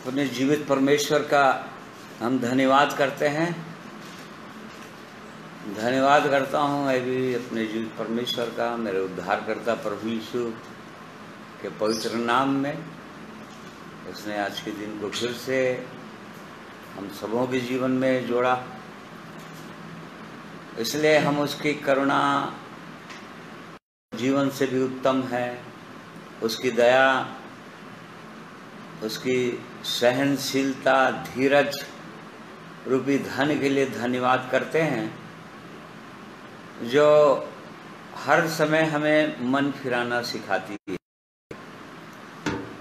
अपने जीवित परमेश्वर का हम धन्यवाद करते हैं। धन्यवाद करता हूँ मैं भी अपने जीवित परमेश्वर का, मेरे उद्धारकर्ता प्रभु यीशु के पवित्र नाम में। उसने आज के दिन को फिर से हम सबों के जीवन में जोड़ा, इसलिए हम उसकी करुणा जीवन से भी उत्तम है, उसकी दया, उसकी सहनशीलता, धीरज रूपी धन के लिए धन्यवाद करते हैं, जो हर समय हमें मन फिराना सिखाती है।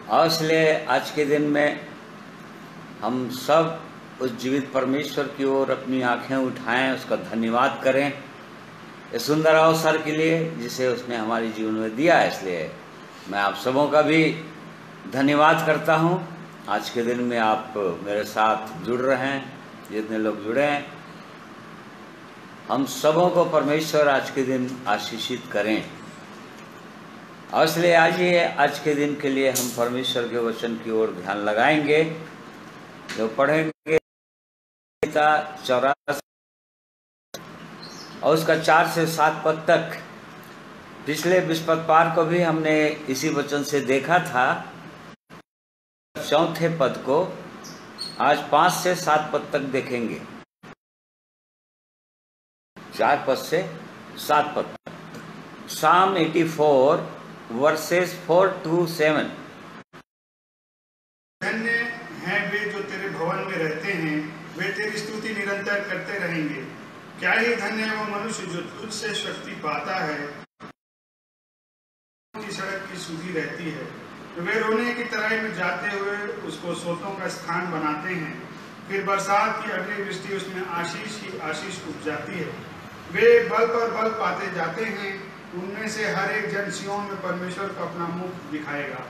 और इसलिए आज के दिन में हम सब उस जीवित परमेश्वर की ओर अपनी आंखें उठाएं, उसका धन्यवाद करें इस सुंदर अवसर के लिए जिसे उसने हमारे जीवन में दिया है। इसलिए मैं आप सबों का भी धन्यवाद करता हूं। आज के दिन में आप मेरे साथ जुड़ रहे हैं, जितने लोग जुड़े हैं, हम सबों को परमेश्वर आज के दिन आशीषित करें। और इसलिए आज के दिन के लिए हम परमेश्वर के वचन की ओर ध्यान लगाएंगे, जो पढ़ेंगे 84 और उसका 4 से 7 पद तक। पिछले विस्पतवार को भी हमने इसी वचन से देखा था, 4 पद को आज 5 से 7 पद तक देखेंगे। 4 पद से 7 पद तक। Psalm 84 verses 4 to 7। धन्य हैं वे जो तेरे भवन में रहते हैं, वे तेरी स्तुति निरंतर करते रहेंगे। क्या ही धन्य है वो मनुष्य जो तुझसे शक्ति पाता है, की सड़क की सुधि रहती है। वे रोने की तराई में जाते हुए उसको सोतों का स्थान बनाते हैं, फिर बरसात की अगली वृष्टि उसमें आशीष ही आशीष उपजाती है। वे बल पर बल पाते जाते हैं, उनमें से हर एक जन सिय्योन में परमेश्वर को अपना मुख दिखाएगा।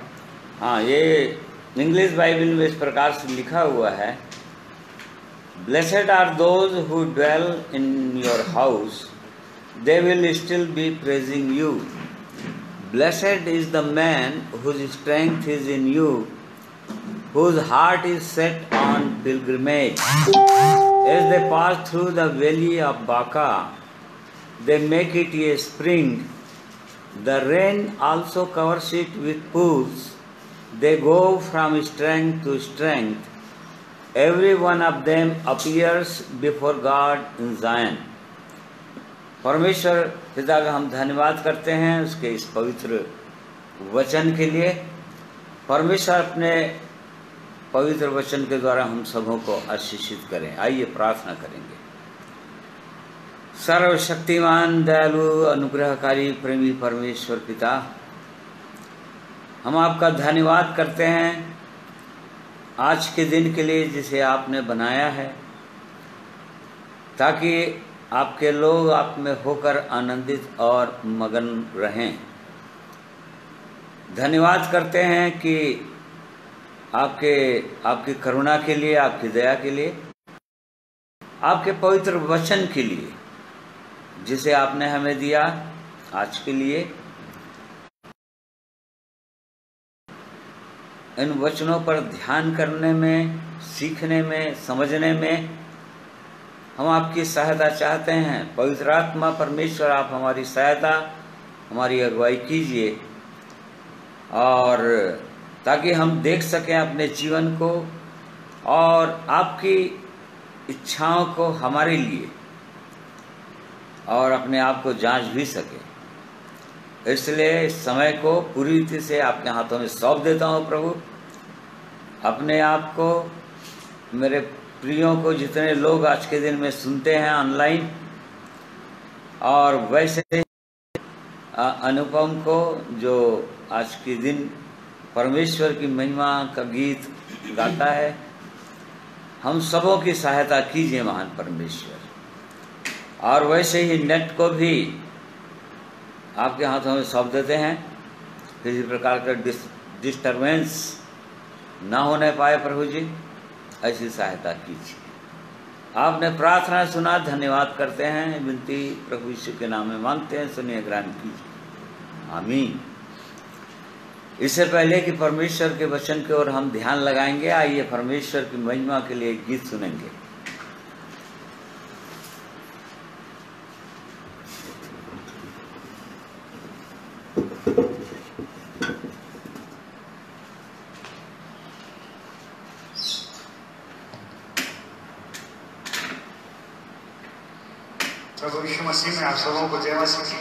हाँ, ये इंग्लिश बाइबल में इस प्रकार से लिखा हुआ है, Blessed are those who dwell in your house, they will still be praising you. Blessed is the man whose strength is in you, whose heart is set on pilgrimage. As they pass through the valley of Baca, they make it a spring. The rain also covers it with pools. They go from strength to strength. Every one of them appears before God in Zion. परमेश्वर पिता का हम धन्यवाद करते हैं उसके इस पवित्र वचन के लिए। परमेश्वर अपने पवित्र वचन के द्वारा हम सबों को आशीषित करें। आइए प्रार्थना करेंगे। सर्वशक्तिमान, दयालु, अनुग्रहकारी, प्रेमी परमेश्वर पिता, हम आपका धन्यवाद करते हैं आज के दिन के लिए जिसे आपने बनाया है, ताकि आपके लोग आप में होकर आनंदित और मगन रहें। धन्यवाद करते हैं कि आपकी करुणा के लिए, आपकी दया के लिए, आपके पवित्र वचन के लिए जिसे आपने हमें दिया आज के लिए। इन वचनों पर ध्यान करने में, सीखने में, समझने में हम आपकी सहायता चाहते हैं। पवित्र आत्मा परमेश्वर, आप हमारी सहायता, हमारी अगुवाई कीजिए, और ताकि हम देख सकें अपने जीवन को और आपकी इच्छाओं को हमारे लिए, और अपने आप को जांच भी सके। इसलिए इस समय को पूरी रीति से आपके हाथों में सौंप देता हूँ प्रभु। अपने आप को, मेरे प्रियों को, जितने लोग आज के दिन में सुनते हैं ऑनलाइन, और वैसे अनुपम को जो आज के दिन परमेश्वर की महिमा का गीत गाता है, हम सबों की सहायता कीजिए महान परमेश्वर। और वैसे ही नेट को भी आपके हाथों में सौंप देते हैं, किसी प्रकार का डिस्टर्बेंस ना होने पाए प्रभु जी, ऐसी सहायता कीजिए। आपने प्रार्थना सुना, धन्यवाद करते हैं। विनती प्रभु यीशु के नाम में मांगते हैं, सुनिए, ग्रहण कीजिए, आमीन। इससे पहले कि परमेश्वर के वचन की ओर हम ध्यान लगाएंगे, आइए परमेश्वर की महिमा के लिए एक गीत सुनेंगे। प्रभु यीशु मसीह में आप सबों को जय मसीह की।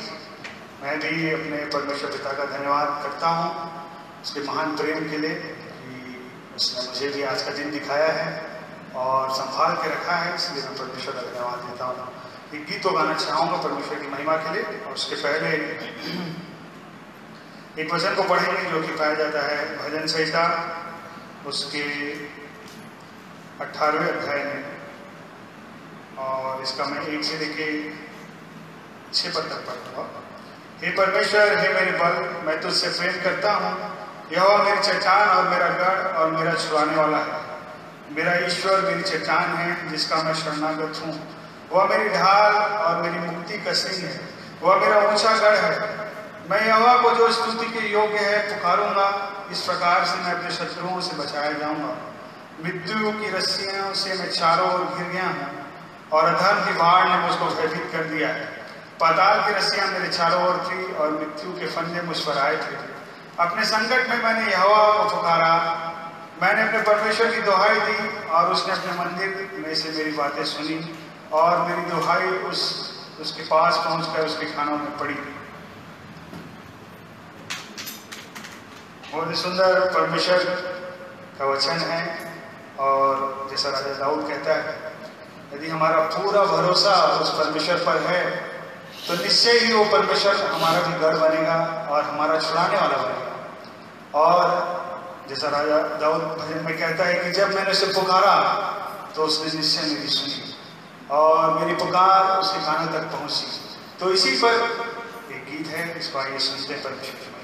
मैं भी अपने परमेश्वर पिता का धन्यवाद करता हूँ उसके महान प्रेम के लिए कि उसने मुझे भी आज का दिन दिखाया है और संभाल के रखा है, इसलिए मैं परमेश्वर का धन्यवाद देता हूँ। एक गीत तो गाना चाहूँगा परमेश्वर की महिमा के लिए, और उसके पहले एक वचन को पढ़ेंगे जो कि पाया जाता है भजन संहिता उसके 18वें अध्याय में, और इसका मैं 1 से लेके 6 पद तक पढ़ूंगा। हे परमेश्वर, हे मेरे बल, मैं तुझसे प्रेम करता हूँ। यहोवा मेरी चट्टान और मेरा गढ़ और मेरा छुड़ाने वाला है। मेरा ईश्वर मेरी चट्टान है जिसका मैं शरणागत हूँ। वह मेरी ढाल और मेरी मुक्ति का सिंह है। वह मेरा ऊंचा गढ़ है। मैं यहोवा को जो स्तुति के योग्य है पुकारूंगा। इस प्रकार से मैं अपने शत्रुओं से बचाया जाऊंगा। मृत्यु की रस्सियों से मैं चारों ओर घिर गया हूँ और अधर्म की बाढ़ ने मुझको भयभीत कर दिया है। पाताल की रस्सियां मेरे चारों ओर थी और मृत्यु के फंदे मुझ पर आए थे। अपने संकट में मैंने यहोवा को पुकारा। मैंने अपने परमेश्वर की दुहाई दी और उसने अपने मंदिर में से मेरी बातें सुनी और मेरी दुहाई उसके पास पहुंचकर उसके कानों में पड़ी। बहुत ही सुंदर परमेश्वर का वचन है, और जैसा राजा दाऊद कहता है, यदि हमारा पूरा भरोसा उस परमेश्वर पर है तो निश्चय ही वो परमेश्वर हमारा भी गढ़ बनेगा और हमारा छुड़ाने वाला बनेगा। और जैसा राजा दाऊद भजन में कहता है कि जब मैंने उसे पुकारा तो उसने निश्चय मेरी सुनी और मेरी पुकार उसके कानों तक पहुंची। तो इसी पर एक गीत है, इसको आइए सुनते हैं परमेश्वर की महिमा।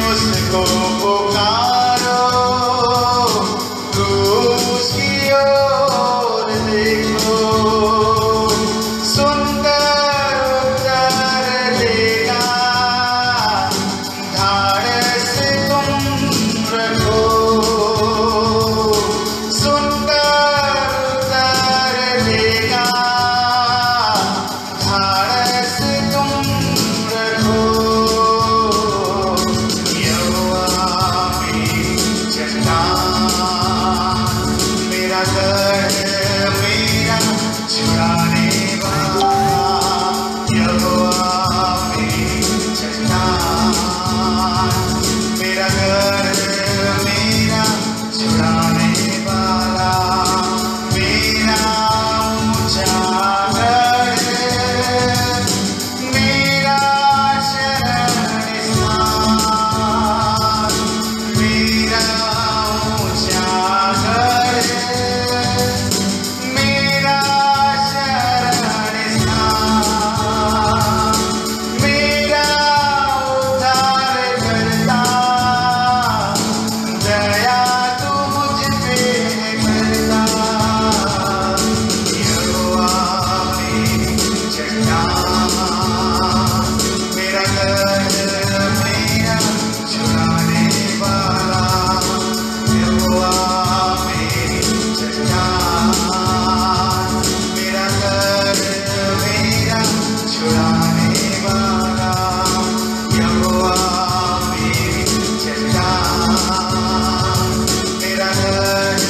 उसको पुकारो, क्रूस की ओर देखो, सुंदर उत्तर देगा, धाड़स तुम रखो, सुंदर उत्तर देगा, धाड़स तुम रखो। यहोवा मेरी चट्टान, मेरा गढ़, मेरा छुड़ाने वाला, यहोवा मेरी चट्टान, मेरा गढ़, मेरा छुड़ाने वाला, मेरा ऊंचा गढ़, मेरा शरण स्थान, मेरा ऊंचा गढ़, मेरा शरण स्थान, मेरा उद्धार करता, दया तू मुझ पे करता। यहोवा मेरी चट्टान, मेरा गढ़, मेरा छुड़ाने वाला, यहोवा मेरी चट्टान, मेरा गढ़, मेरा छुड़ाने वाला, यहोवा मेरी चट्टान, मेरा गढ़,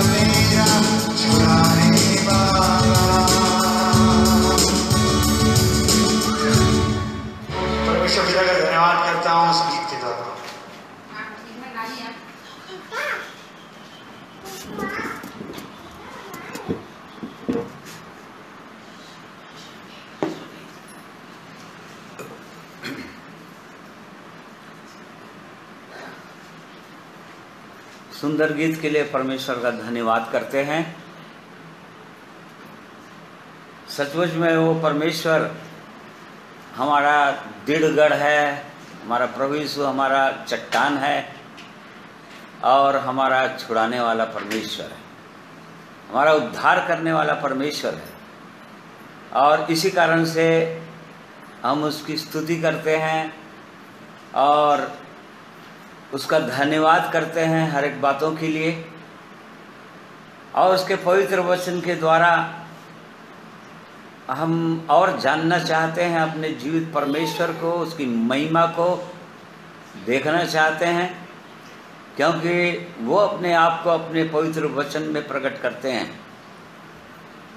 मेरा छुड़ाने वाला। परमेश्वर पिता का धन्यवाद करता हूँ उस गीत के द्वारा। सुंदर गीत के लिए परमेश्वर का धन्यवाद करते हैं। सचमुच में वो परमेश्वर हमारा दृढ़गढ़ है, हमारा प्रभु यीशु हमारा चट्टान है और हमारा छुड़ाने वाला परमेश्वर है, हमारा उद्धार करने वाला परमेश्वर है। और इसी कारण से हम उसकी स्तुति करते हैं और उसका धन्यवाद करते हैं हर एक बातों के लिए। और उसके पवित्र वचन के द्वारा हम और जानना चाहते हैं अपने जीवित परमेश्वर को, उसकी महिमा को देखना चाहते हैं, क्योंकि वो अपने आप को अपने पवित्र वचन में प्रकट करते हैं।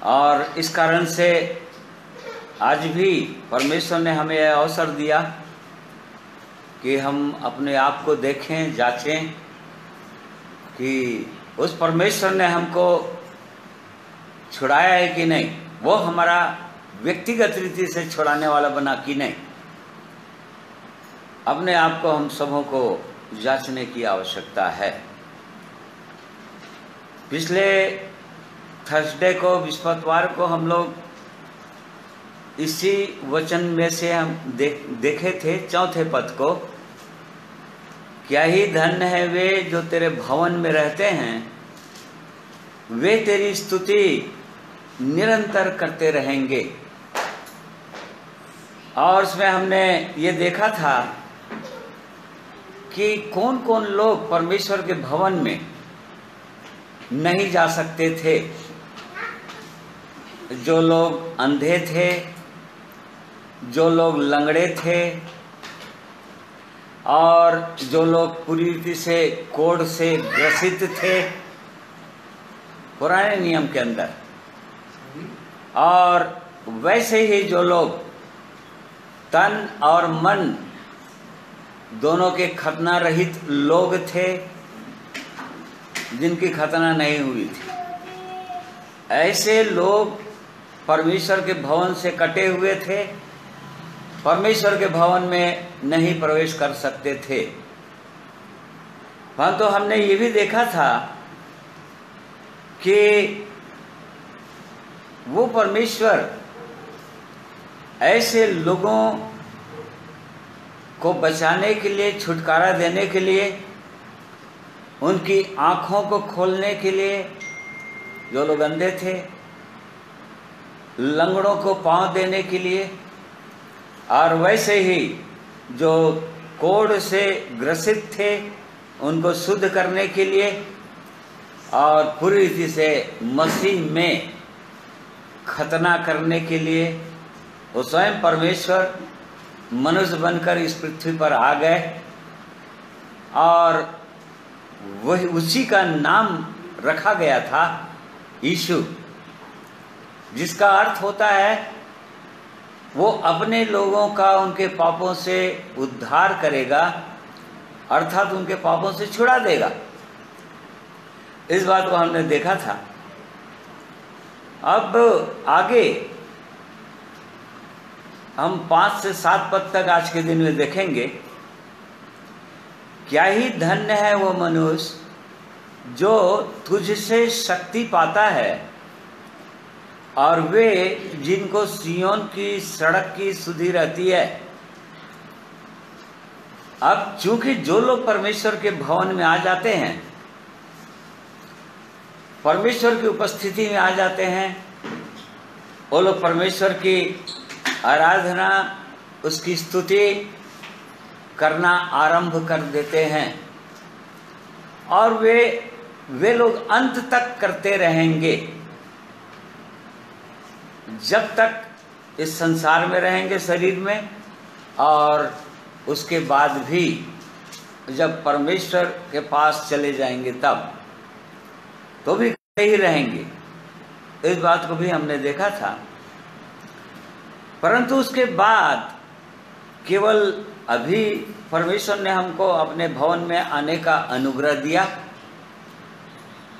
और इस कारण से आज भी परमेश्वर ने हमें यह अवसर दिया कि हम अपने आप को देखें, जांचें कि उस परमेश्वर ने हमको छुड़ाया है कि नहीं, वो हमारा व्यक्तिगत रीति से छुड़ाने वाला बना कि नहीं। अपने आप को हम सबों को जांचने की आवश्यकता है। पिछले थर्सडे को, बृहस्पतिवार को हम लोग इसी वचन में से हम देखे थे चौथे पद को, क्या ही धन्य है वे जो तेरे भवन में रहते हैं, वे तेरी स्तुति निरंतर करते रहेंगे। और उसमें हमने ये देखा था कि कौन कौन लोग परमेश्वर के भवन में नहीं जा सकते थे। जो लोग अंधे थे, जो लोग लंगड़े थे और जो लोग पूरी रीति से कोढ़ से ग्रसित थे पुराने नियम के अंदर, और वैसे ही जो लोग तन और मन दोनों के खतना रहित लोग थे, जिनकी खतना नहीं हुई थी, ऐसे लोग परमेश्वर के भवन से कटे हुए थे, परमेश्वर के भवन में नहीं प्रवेश कर सकते थे। परंतु तो हमने ये भी देखा था कि वो परमेश्वर ऐसे लोगों को बचाने के लिए, छुटकारा देने के लिए, उनकी आँखों को खोलने के लिए, जो लोग अंधे थे, लंगड़ों को पाँव देने के लिए, और वैसे ही जो कोढ़ से ग्रसित थे उनको शुद्ध करने के लिए, और पूरी रीति से मसीह में खतना करने के लिए वो स्वयं परमेश्वर मनुष्य बनकर इस पृथ्वी पर आ गए। और वही उसी का नाम रखा गया था यीशु, जिसका अर्थ होता है वो अपने लोगों का उनके पापों से उद्धार करेगा, अर्थात उनके पापों से छुड़ा देगा। इस बात को हमने देखा था। अब आगे हम 5 से 7 पद तक आज के दिन में देखेंगे। क्या ही धन्य है वो मनुष्य जो तुझसे शक्ति पाता है, और वे जिनको सियोन की सड़क की सुधि रहती है। अब चूंकि जो लोग परमेश्वर के भवन में आ जाते हैं, परमेश्वर की उपस्थिति में आ जाते हैं, वो लोग परमेश्वर की आराधना, उसकी स्तुति करना आरंभ कर देते हैं, और वे लोग अंत तक करते रहेंगे। जब तक इस संसार में रहेंगे शरीर में, और उसके बाद भी जब परमेश्वर के पास चले जाएंगे तब तो भी करते ही रहेंगे। इस बात को भी हमने देखा था। परंतु उसके बाद केवल अभी परमेश्वर ने हमको अपने भवन में आने का अनुग्रह दिया,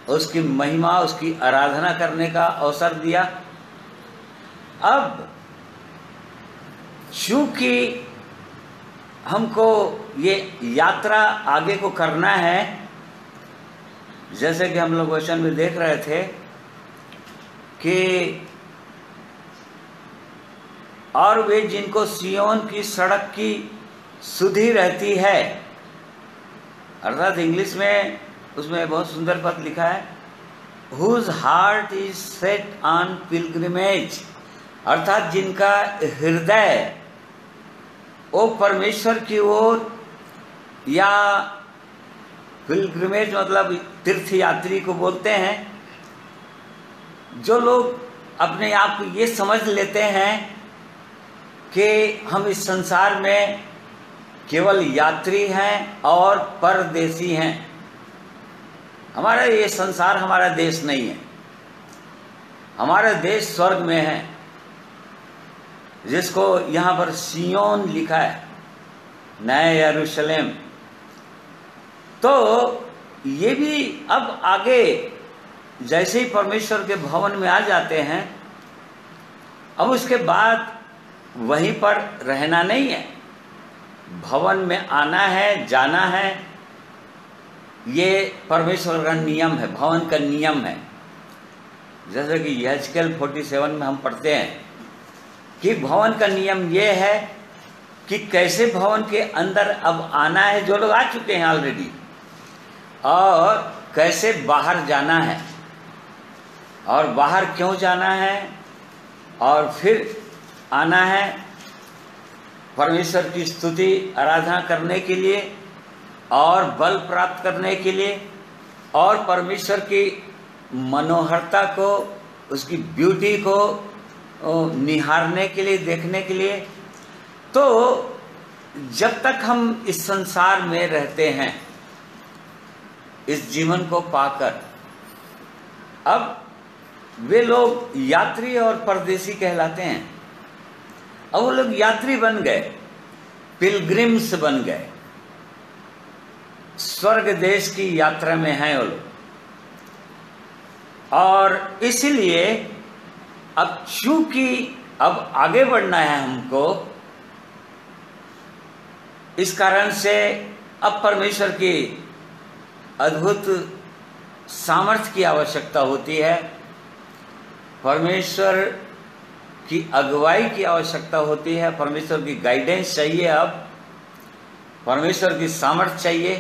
उसकी महिमा, उसकी आराधना करने का अवसर दिया। अब चूंकि हमको ये यात्रा आगे को करना है, जैसे कि हम लोग वचन में देख रहे थे कि और वे जिनको सियोन की सड़क की सुधि रहती है, अर्थात इंग्लिश में उसमें बहुत सुंदर पद लिखा है, whose heart is set on pilgrimage, अर्थात जिनका हृदय वो परमेश्वर की ओर, या पिलग्रिमेज मतलब तीर्थ यात्री को बोलते हैं। जो लोग अपने आप को ये समझ लेते हैं कि हम इस संसार में केवल यात्री हैं और परदेसी हैं, हमारा ये संसार हमारा देश नहीं है, हमारा देश स्वर्ग में है, जिसको यहाँ पर सियोन लिखा है, नया यरूशलेम। तो ये भी अब आगे जैसे ही परमेश्वर के भवन में आ जाते हैं, अब उसके बाद वहीं पर रहना नहीं है, भवन में आना है, जाना है। ये परमेश्वर का नियम है, भवन का नियम है। जैसे कि यहेजकेल 47 में हम पढ़ते हैं कि भवन का नियम ये है कि कैसे भवन के अंदर अब आना है, जो लोग आ चुके हैं ऑलरेडी, और कैसे बाहर जाना है, और बाहर क्यों जाना है, और फिर आना है परमेश्वर की स्तुति आराधना करने के लिए, और बल प्राप्त करने के लिए, और परमेश्वर की मनोहरता को, उसकी ब्यूटी को निहारने के लिए, देखने के लिए। तो जब तक हम इस संसार में रहते हैं, इस जीवन को पाकर, अब वे लोग यात्री और परदेसी कहलाते हैं। अब वो लोग यात्री बन गए, पिलग्रिम्स बन गए, स्वर्ग देश की यात्रा में हैं वो लोग। और इसलिए अब चूंकि अब आगे बढ़ना है हमको, इस कारण से अब परमेश्वर की अद्भुत सामर्थ्य की आवश्यकता होती है, परमेश्वर की अगुवाई की आवश्यकता होती है, परमेश्वर की गाइडेंस चाहिए अब, परमेश्वर की सामर्थ्य चाहिए,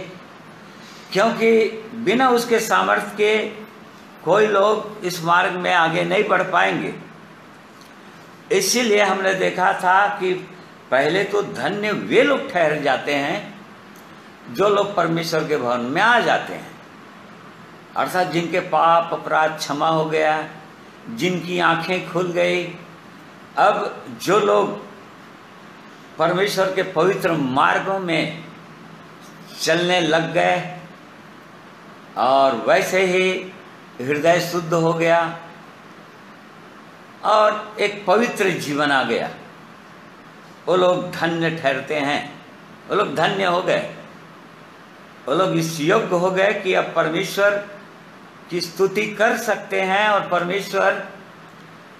क्योंकि बिना उसके सामर्थ्य के कोई लोग इस मार्ग में आगे नहीं बढ़ पाएंगे। इसीलिए हमने देखा था कि पहले तो धन्य वे लोग ठहर जाते हैं जो लोग परमेश्वर के भवन में आ जाते हैं, अर्थात जिनके पाप अपराध क्षमा हो गया, जिनकी आंखें खुल गई। अब जो लोग परमेश्वर के पवित्र मार्गों में चलने लग गए और वैसे ही हृदय शुद्ध हो गया और एक पवित्र जीवन आ गया, वो लोग धन्य ठहरते हैं, वो लोग धन्य हो गए, वो लोग इस योग्य हो गए कि अब परमेश्वर की स्तुति कर सकते हैं और परमेश्वर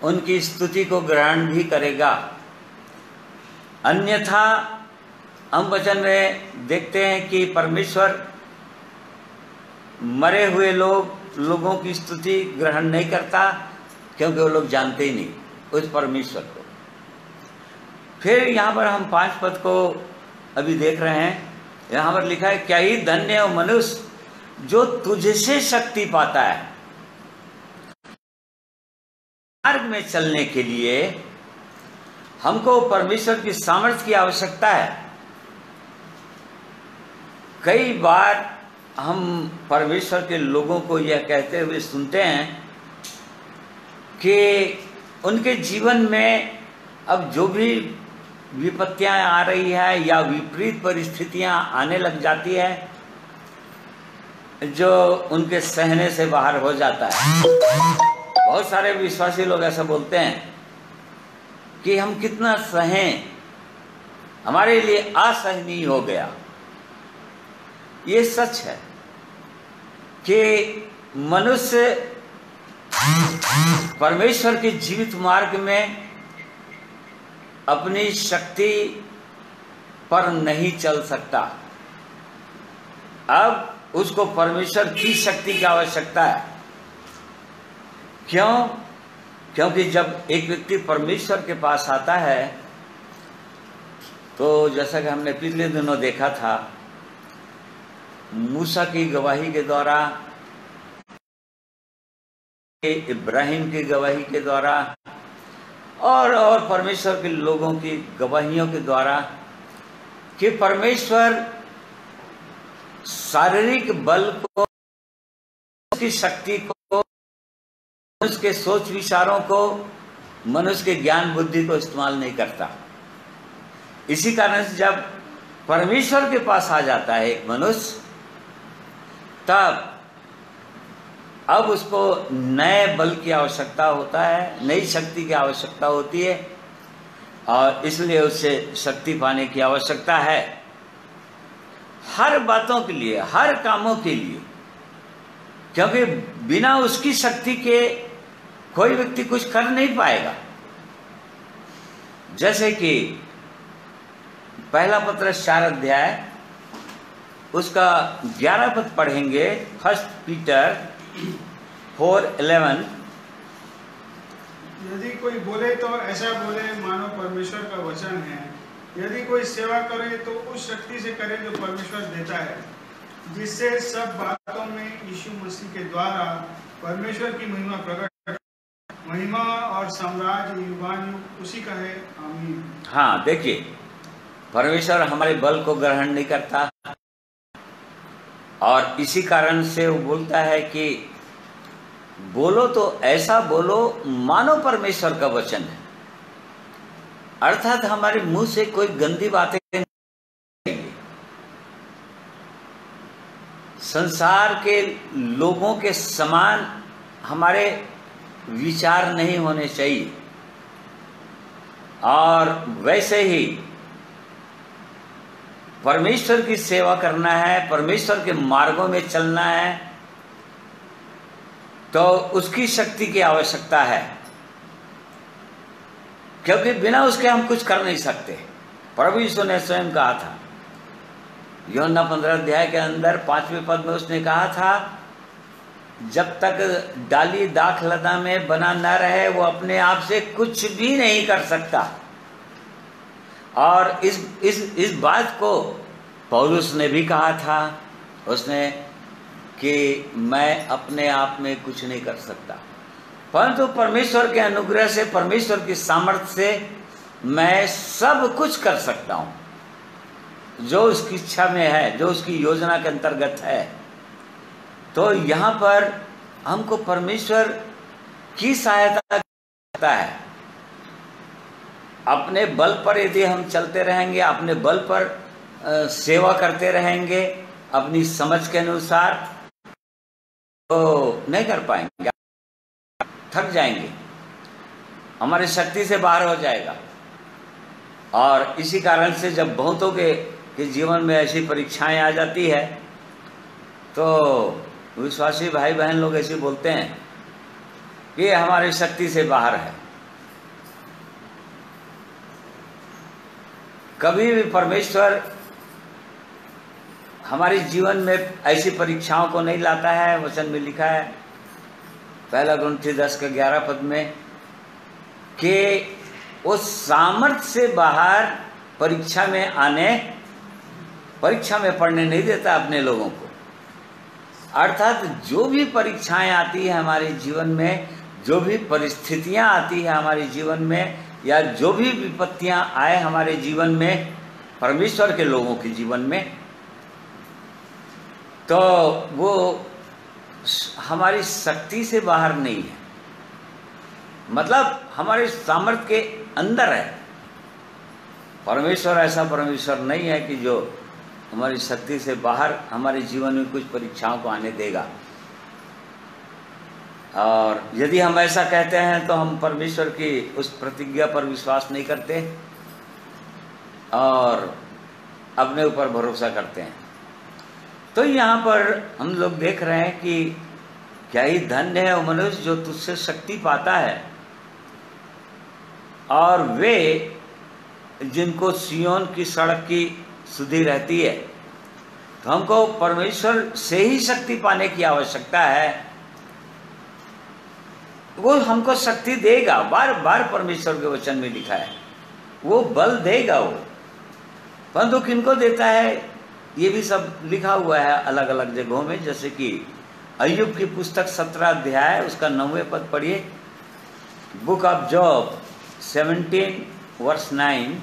उनकी स्तुति को ग्रहण भी करेगा। अन्यथा हम वचन में देखते हैं कि परमेश्वर मरे हुए लोगों की स्तुति ग्रहण नहीं करता, क्योंकि वो लोग जानते ही नहीं उस परमेश्वर को। फिर यहाँ पर हम 5 पद को अभी देख रहे हैं। यहाँ पर लिखा है, क्या ही धन्य हो मनुष्य जो तुझसे शक्ति पाता है। मार्ग में चलने के लिए हमको परमेश्वर की सामर्थ्य की आवश्यकता है। कई बार हम परमेश्वर के लोगों को यह कहते हुए सुनते हैं कि उनके जीवन में अब जो भी विपत्तियां आ रही है या विपरीत परिस्थितियां आने लग जाती है, जो उनके सहने से बाहर हो जाता है। बहुत सारे विश्वासी लोग ऐसा बोलते हैं कि हम कितना सहें, हमारे लिए असहनीय हो गया। ये सच है कि मनुष्य परमेश्वर के जीवित मार्ग में अपनी शक्ति पर नहीं चल सकता। अब उसको परमेश्वर की शक्ति की आवश्यकता है। क्यों? क्योंकि जब एक व्यक्ति परमेश्वर के पास आता है, तो जैसा कि हमने पिछले दिनों देखा था, मूसा की गवाही के द्वारा, इब्राहिम की गवाही के द्वारा और परमेश्वर के लोगों की गवाहियों के द्वारा, कि परमेश्वर शारीरिक बल को, उसकी शक्ति को, मनुष्य के सोच विचारों को, मनुष्य के ज्ञान बुद्धि को इस्तेमाल नहीं करता। इसी कारण से जब परमेश्वर के पास आ जाता है एक मनुष्य, तब अब उसको नए बल की आवश्यकता होता है, नई शक्ति की आवश्यकता होती है, और इसलिए उससे शक्ति पाने की आवश्यकता है हर बातों के लिए, हर कामों के लिए। क्योंकि बिना उसकी शक्ति के कोई व्यक्ति कुछ कर नहीं पाएगा। जैसे कि पहला पत्रस 4 अध्याय उसका 11 पद पढ़ेंगे। 1 पीटर 4:11। यदि कोई बोले तो ऐसा बोले मानो परमेश्वर का वचन है। यदि कोई सेवा करे तो उस शक्ति से करे जो परमेश्वर देता है, जिससे सब बातों में यीशु मसीह के द्वारा परमेश्वर की महिमा प्रकट, महिमा और साम्राज्य युगानुयुग उसी का है। आमीन। हाँ, देखिए, परमेश्वर हमारे बल को ग्रहण नहीं करता, और इसी कारण से वो बोलता है कि बोलो तो ऐसा बोलो मानो परमेश्वर का वचन है। अर्थात हमारे मुंह से कोई गंदी बातें नहीं, संसार के लोगों के समान हमारे विचार नहीं होने चाहिए, और वैसे ही परमेश्वर की सेवा करना है, परमेश्वर के मार्गों में चलना है, तो उसकी शक्ति की आवश्यकता है, क्योंकि बिना उसके हम कुछ कर नहीं सकते। प्रभु यीशु ने स्वयं कहा था, यूहन्ना 15 अध्याय के अंदर 5वें पद में उसने कहा था, जब तक डाली दाखलता में बना न रहे वो अपने आप से कुछ भी नहीं कर सकता। और इस बात को पौलुस ने भी कहा था उसने कि मैं अपने आप में कुछ नहीं कर सकता, परंतु परमेश्वर के अनुग्रह से, परमेश्वर की सामर्थ्य से मैं सब कुछ कर सकता हूँ जो उसकी इच्छा में है, जो उसकी योजना के अंतर्गत है। तो यहाँ पर हमको परमेश्वर की सहायता करता है। अपने बल पर यदि हम चलते रहेंगे, अपने बल पर सेवा करते रहेंगे अपनी समझ के अनुसार, तो नहीं कर पाएंगे, थक जाएंगे, हमारी शक्ति से बाहर हो जाएगा। और इसी कारण से जब बहुतों के जीवन में ऐसी परीक्षाएं आ जाती है तो विश्वासी भाई बहन लोग ऐसे बोलते हैं कि ये हमारी शक्ति से बाहर है। कभी भी परमेश्वर हमारे जीवन में ऐसी परीक्षाओं को नहीं लाता है। वचन में लिखा है 1 कुरिन्थियों 10:11 में कि वो सामर्थ्य से बाहर परीक्षा में पढ़ने नहीं देता अपने लोगों को। अर्थात जो भी परीक्षाएं आती है हमारे जीवन में, जो भी परिस्थितियां आती है हमारे जीवन में, या जो भी विपत्तियां आए हमारे जीवन में, परमेश्वर के लोगों के जीवन में, तो वो हमारी शक्ति से बाहर नहीं है, मतलब हमारे सामर्थ्य के अंदर है। परमेश्वर ऐसा परमेश्वर नहीं है कि जो हमारी शक्ति से बाहर हमारे जीवन में कुछ परीक्षाओं को आने देगा। और यदि हम ऐसा कहते हैं तो हम परमेश्वर की उस प्रतिज्ञा पर विश्वास नहीं करते और अपने ऊपर भरोसा करते हैं। तो यहाँ पर हम लोग देख रहे हैं कि क्या ही धन्य है वो मनुष्य जो तुझसे शक्ति पाता है, और वे जिनको सियोन की सड़क की सुधि रहती है। तो हमको परमेश्वर से ही शक्ति पाने की आवश्यकता है। वो हमको शक्ति देगा, बार बार परमेश्वर के वचन में लिखा है वो बल देगा वो, परंतु किनको देता है ये भी सब लिखा हुआ है अलग अलग जगहों में। जैसे कि अय्यूब की पुस्तक 17 अध्याय उसका 9वें पद पढ़िए। Book of job 17:9।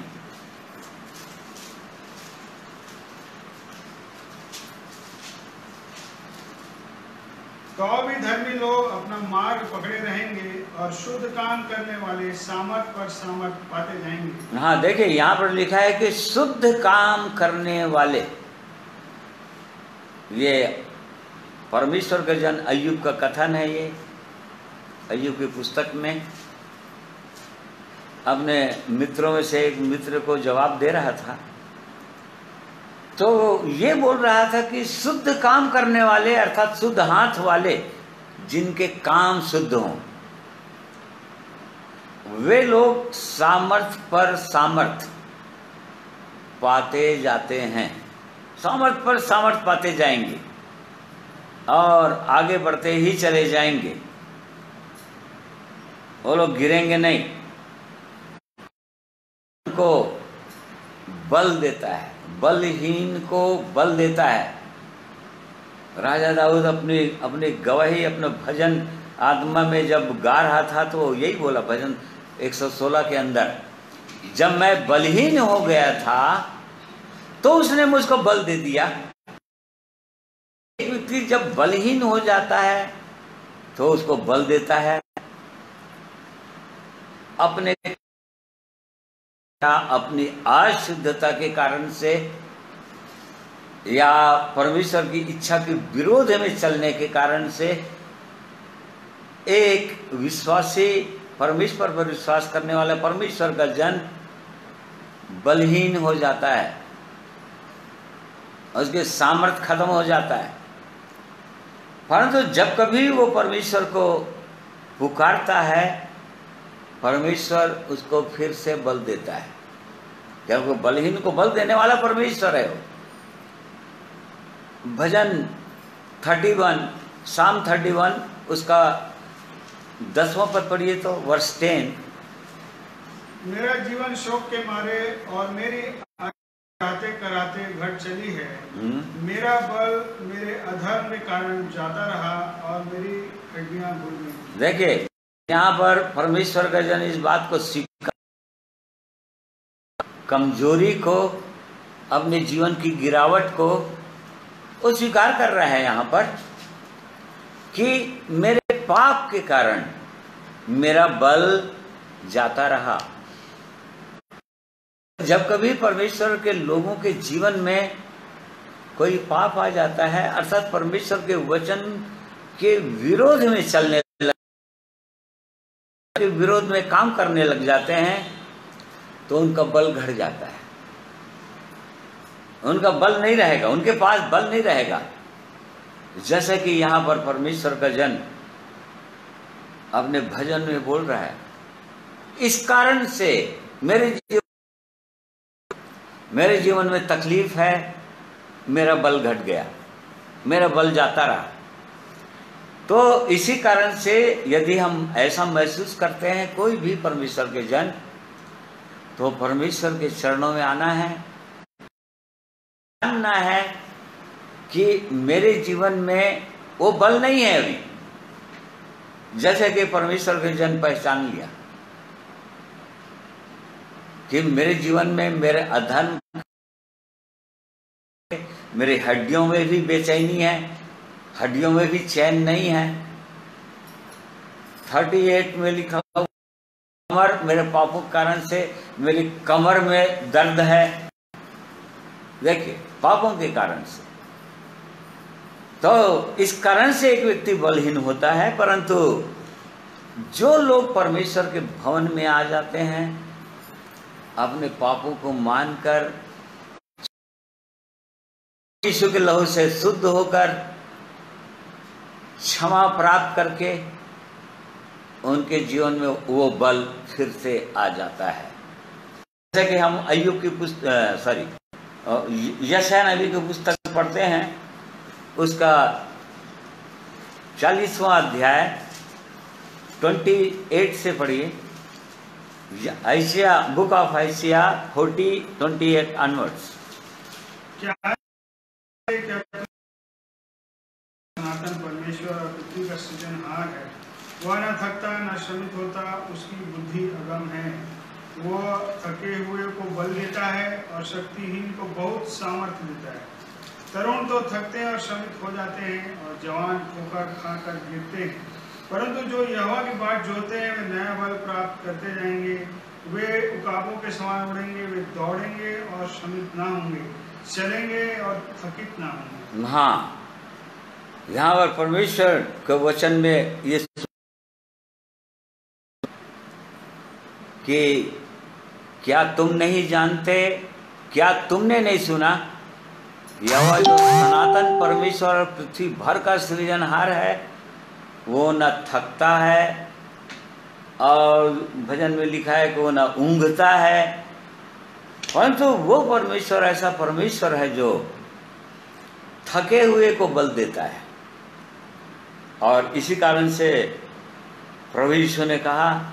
तो भी धर्मी लोग अपना मार्ग पकड़े रहेंगे और शुद्ध काम करने वाले सामर्थ पर सामर्थ पाते जाएंगे। हाँ देखिए यहाँ पर लिखा है कि शुद्ध काम करने वाले, ये परमेश्वर के जन अय्यूब का कथन है। ये अय्यूब की पुस्तक में अपने मित्रों में से एक मित्र को जवाब दे रहा था, तो ये बोल रहा था कि शुद्ध काम करने वाले अर्थात शुद्ध हाथ वाले, जिनके काम शुद्ध हों, वे लोग सामर्थ पर सामर्थ पाते जाते हैं, सामर्थ पर सामर्थ पाते जाएंगे और आगे बढ़ते ही चले जाएंगे। वो लोग गिरेंगे नहीं। को बल देता है, बलहीन को बल देता है। राजा दाऊद अपनी गवाही अपने भजन आत्मा में जब गा रहा था तो यही बोला भजन 116 के अंदर, जब मैं बलहीन हो गया था तो उसने मुझको बल दे दिया। एक व्यक्ति जब बलहीन हो जाता है तो उसको बल देता है। अपनी अशुद्धता के कारण से या परमेश्वर की इच्छा के विरोध में चलने के कारण से एक विश्वासी, परमेश्वर पर विश्वास करने वाला परमेश्वर का जन बलहीन हो जाता है, उसके सामर्थ्य खत्म हो जाता है। परंतु जब कभी वो परमेश्वर को पुकारता है, परमेश्वर उसको फिर से बल देता है, क्योंकि बलहीन को बल देने वाला परमेश्वर है। भजन 31 साम 31 उसका 10वां पद पढ़िए तो वर्ष 10। मेरा जीवन शोक के मारे और मेरी आते रातें घट चली है, मेरा बल मेरे अधर्म के कारण जाता रहा और मेरी हड्डियां भूल गई। देखिए यहाँ पर परमेश्वर का जन इस बात को स्वीकार, कमजोरी को, अपने जीवन की गिरावट को वो स्वीकार कर रहा है यहाँ पर कि मेरे पाप के कारण मेरा बल जाता रहा। जब कभी परमेश्वर के लोगों के जीवन में कोई पाप आ जाता है, अर्थात परमेश्वर के वचन के विरोध में चलने के विरोध में काम करने लग जाते हैं, तो उनका बल घट जाता है, उनका बल नहीं रहेगा, उनके पास बल नहीं रहेगा। जैसे कि यहाँ पर परमेश्वर का जन अपने भजन में बोल रहा है, इस कारण से मेरे जीवन में तकलीफ है, मेरा बल घट गया, मेरा बल जाता रहा। तो इसी कारण से यदि हम ऐसा महसूस करते हैं कोई भी परमेश्वर के जन, तो परमेश्वर के चरणों में आना है, जानना है कि मेरे जीवन में वो बल नहीं है अभी, जैसे कि परमेश्वर के जन पहचान लिया कि मेरे जीवन में मेरे अधर्म, मेरी हड्डियों में भी बेचैनी है, हड्डियों में भी चैन नहीं है। 38 में लिखा हुआ, कमर, मेरे पापों के कारण से मेरी कमर में दर्द है। देखिए पापों के कारण से, तो इस कारण से एक व्यक्ति बलहीन होता है। परंतु जो लोग परमेश्वर के भवन में आ जाते हैं, अपने पापों को मानकर यीशु के लहू से शुद्ध होकर क्षमा प्राप्त करके, उनके जीवन में वो बल फिर से आ जाता है। जैसे कि हम अय्यूब की यशायाह नबी की पुस्तक पढ़ते हैं, उसका 40वां अध्याय 28 से पढ़िए। Isaiah, book of Isaiah 40:28 onwards. क्या सनातन परमेश्वर और पृथ्वी का सृजनहार है। वह न थकता न श्रमित होता, उसकी बुद्धि अगम है। वह थके हुए को बल देता है और शक्तिहीन को बहुत सामर्थ्य देता है। तरुण तो थकते हैं और श्रमित हो जाते हैं, और जवान ठोकर खाकर गिरते हैं, परंतु जो यहोवा की बाट जोते हैं वे नया बल प्राप्त करते जाएंगे। वे उकाबों के समान उड़ेंगे, वे दौड़ेंगे और श्रमित ना होंगे, चलेंगे और थकित ना होंगे। हाँ, यहाँ पर परमेश्वर के वचन में ये कि क्या तुम नहीं जानते, क्या तुमने नहीं सुना, यहोवा जो सनातन परमेश्वर और पृथ्वी भर का सृजनहार है, वो न थकता है, और भजन में लिखा है कि वो न ऊँघता है, परंतु वो परमेश्वर ऐसा परमेश्वर है जो थके हुए को बल देता है। और इसी कारण से प्रभु यीशु ने कहा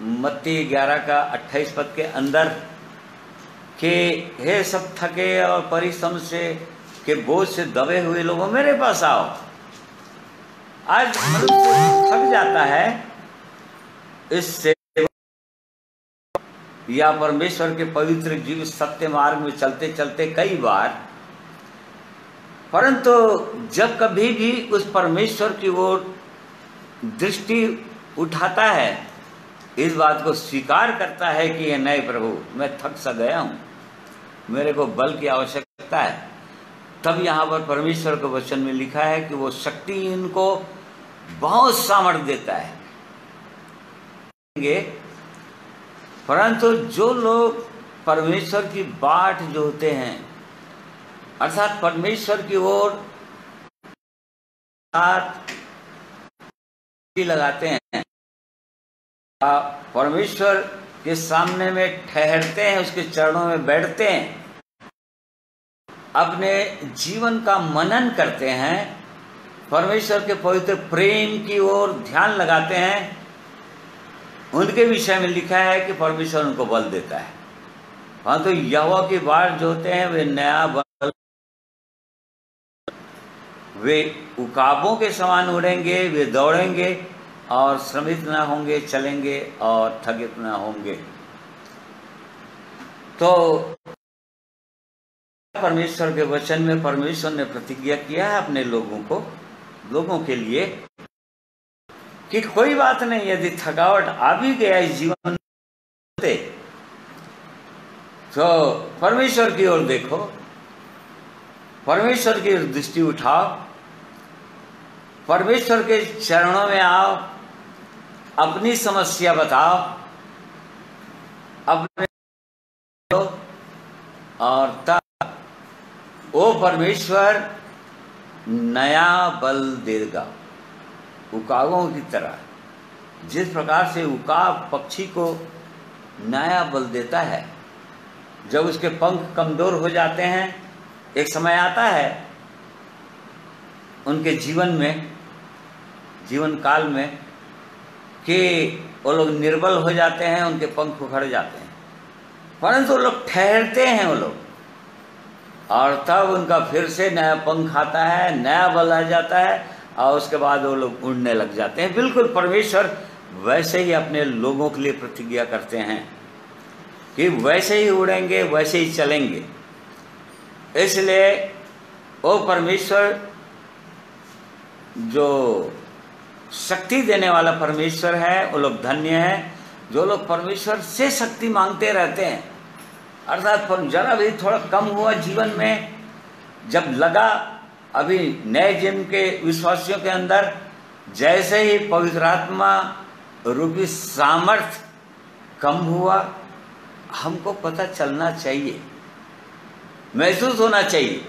मत्ती 11:28 पद के अंदर कि हे सब थके और परिश्रम से के बोझ से दबे हुए लोगों, मेरे पास आओ। आज मनुष्य थक जाता है इससे, या परमेश्वर के पवित्र जीव सत्य मार्ग में चलते चलते कई बार, परंतु जब कभी भी उस परमेश्वर की ओर दृष्टि उठाता है, इस बात को स्वीकार करता है कि ये नहीं प्रभु, मैं थक सा गया हूँ, मेरे को बल की आवश्यकता है, तब यहाँ पर परमेश्वर के वचन में लिखा है कि वो शक्ति इनको बहुत सामर्थ्य देता है। परंतु जो लोग परमेश्वर की बाट जोते हैं, अर्थात परमेश्वर की ओर लगाते हैं, परमेश्वर के सामने में ठहरते हैं, उसके चरणों में बैठते हैं, अपने जीवन का मनन करते हैं, परमेश्वर के पवित्र प्रेम की ओर ध्यान लगाते हैं, उनके विषय में लिखा है कि परमेश्वर उनको बल देता है। हाँ, तो यहोवा के बाढ़ जो होते हैं वे नया बल, वे उकाबों के समान उड़ेंगे, वे दौड़ेंगे और श्रमित न होंगे, चलेंगे और थकित न होंगे। तो परमेश्वर के वचन में परमेश्वर ने प्रतिज्ञा किया है अपने लोगों के लिए कि कोई बात नहीं, यदि थकावट आ भी गया इस जीवन में तो परमेश्वर की ओर देखो, परमेश्वर की दृष्टि उठाओ, परमेश्वर के चरणों में आओ, अपनी समस्या बताओ, अपने और तब वो परमेश्वर नया बल देगा। उकाबों की तरह, जिस प्रकार से उकाब पक्षी को नया बल देता है, जब उसके पंख कमजोर हो जाते हैं, एक समय आता है उनके जीवन काल में कि वो लोग निर्बल हो जाते हैं, उनके पंख उखड़ जाते हैं, परंतु वो लोग ठहरते हैं वो लोग, और तब उनका फिर से नया पंख आता है, नया बल आ जाता है और उसके बाद वो लोग उड़ने लग जाते हैं। बिल्कुल परमेश्वर वैसे ही अपने लोगों के लिए प्रतिज्ञा करते हैं कि वैसे ही उड़ेंगे, वैसे ही चलेंगे। इसलिए वो परमेश्वर जो शक्ति देने वाला परमेश्वर है, वो लोग धन्य हैं जो लोग परमेश्वर से शक्ति मांगते रहते हैं। अर्थात जरा भी थोड़ा कम हुआ जीवन में, जब लगा अभी नए जन्म के विश्वासियों के अंदर जैसे ही पवित्र आत्मा रूपी सामर्थ कम हुआ, हमको पता चलना चाहिए, महसूस होना चाहिए।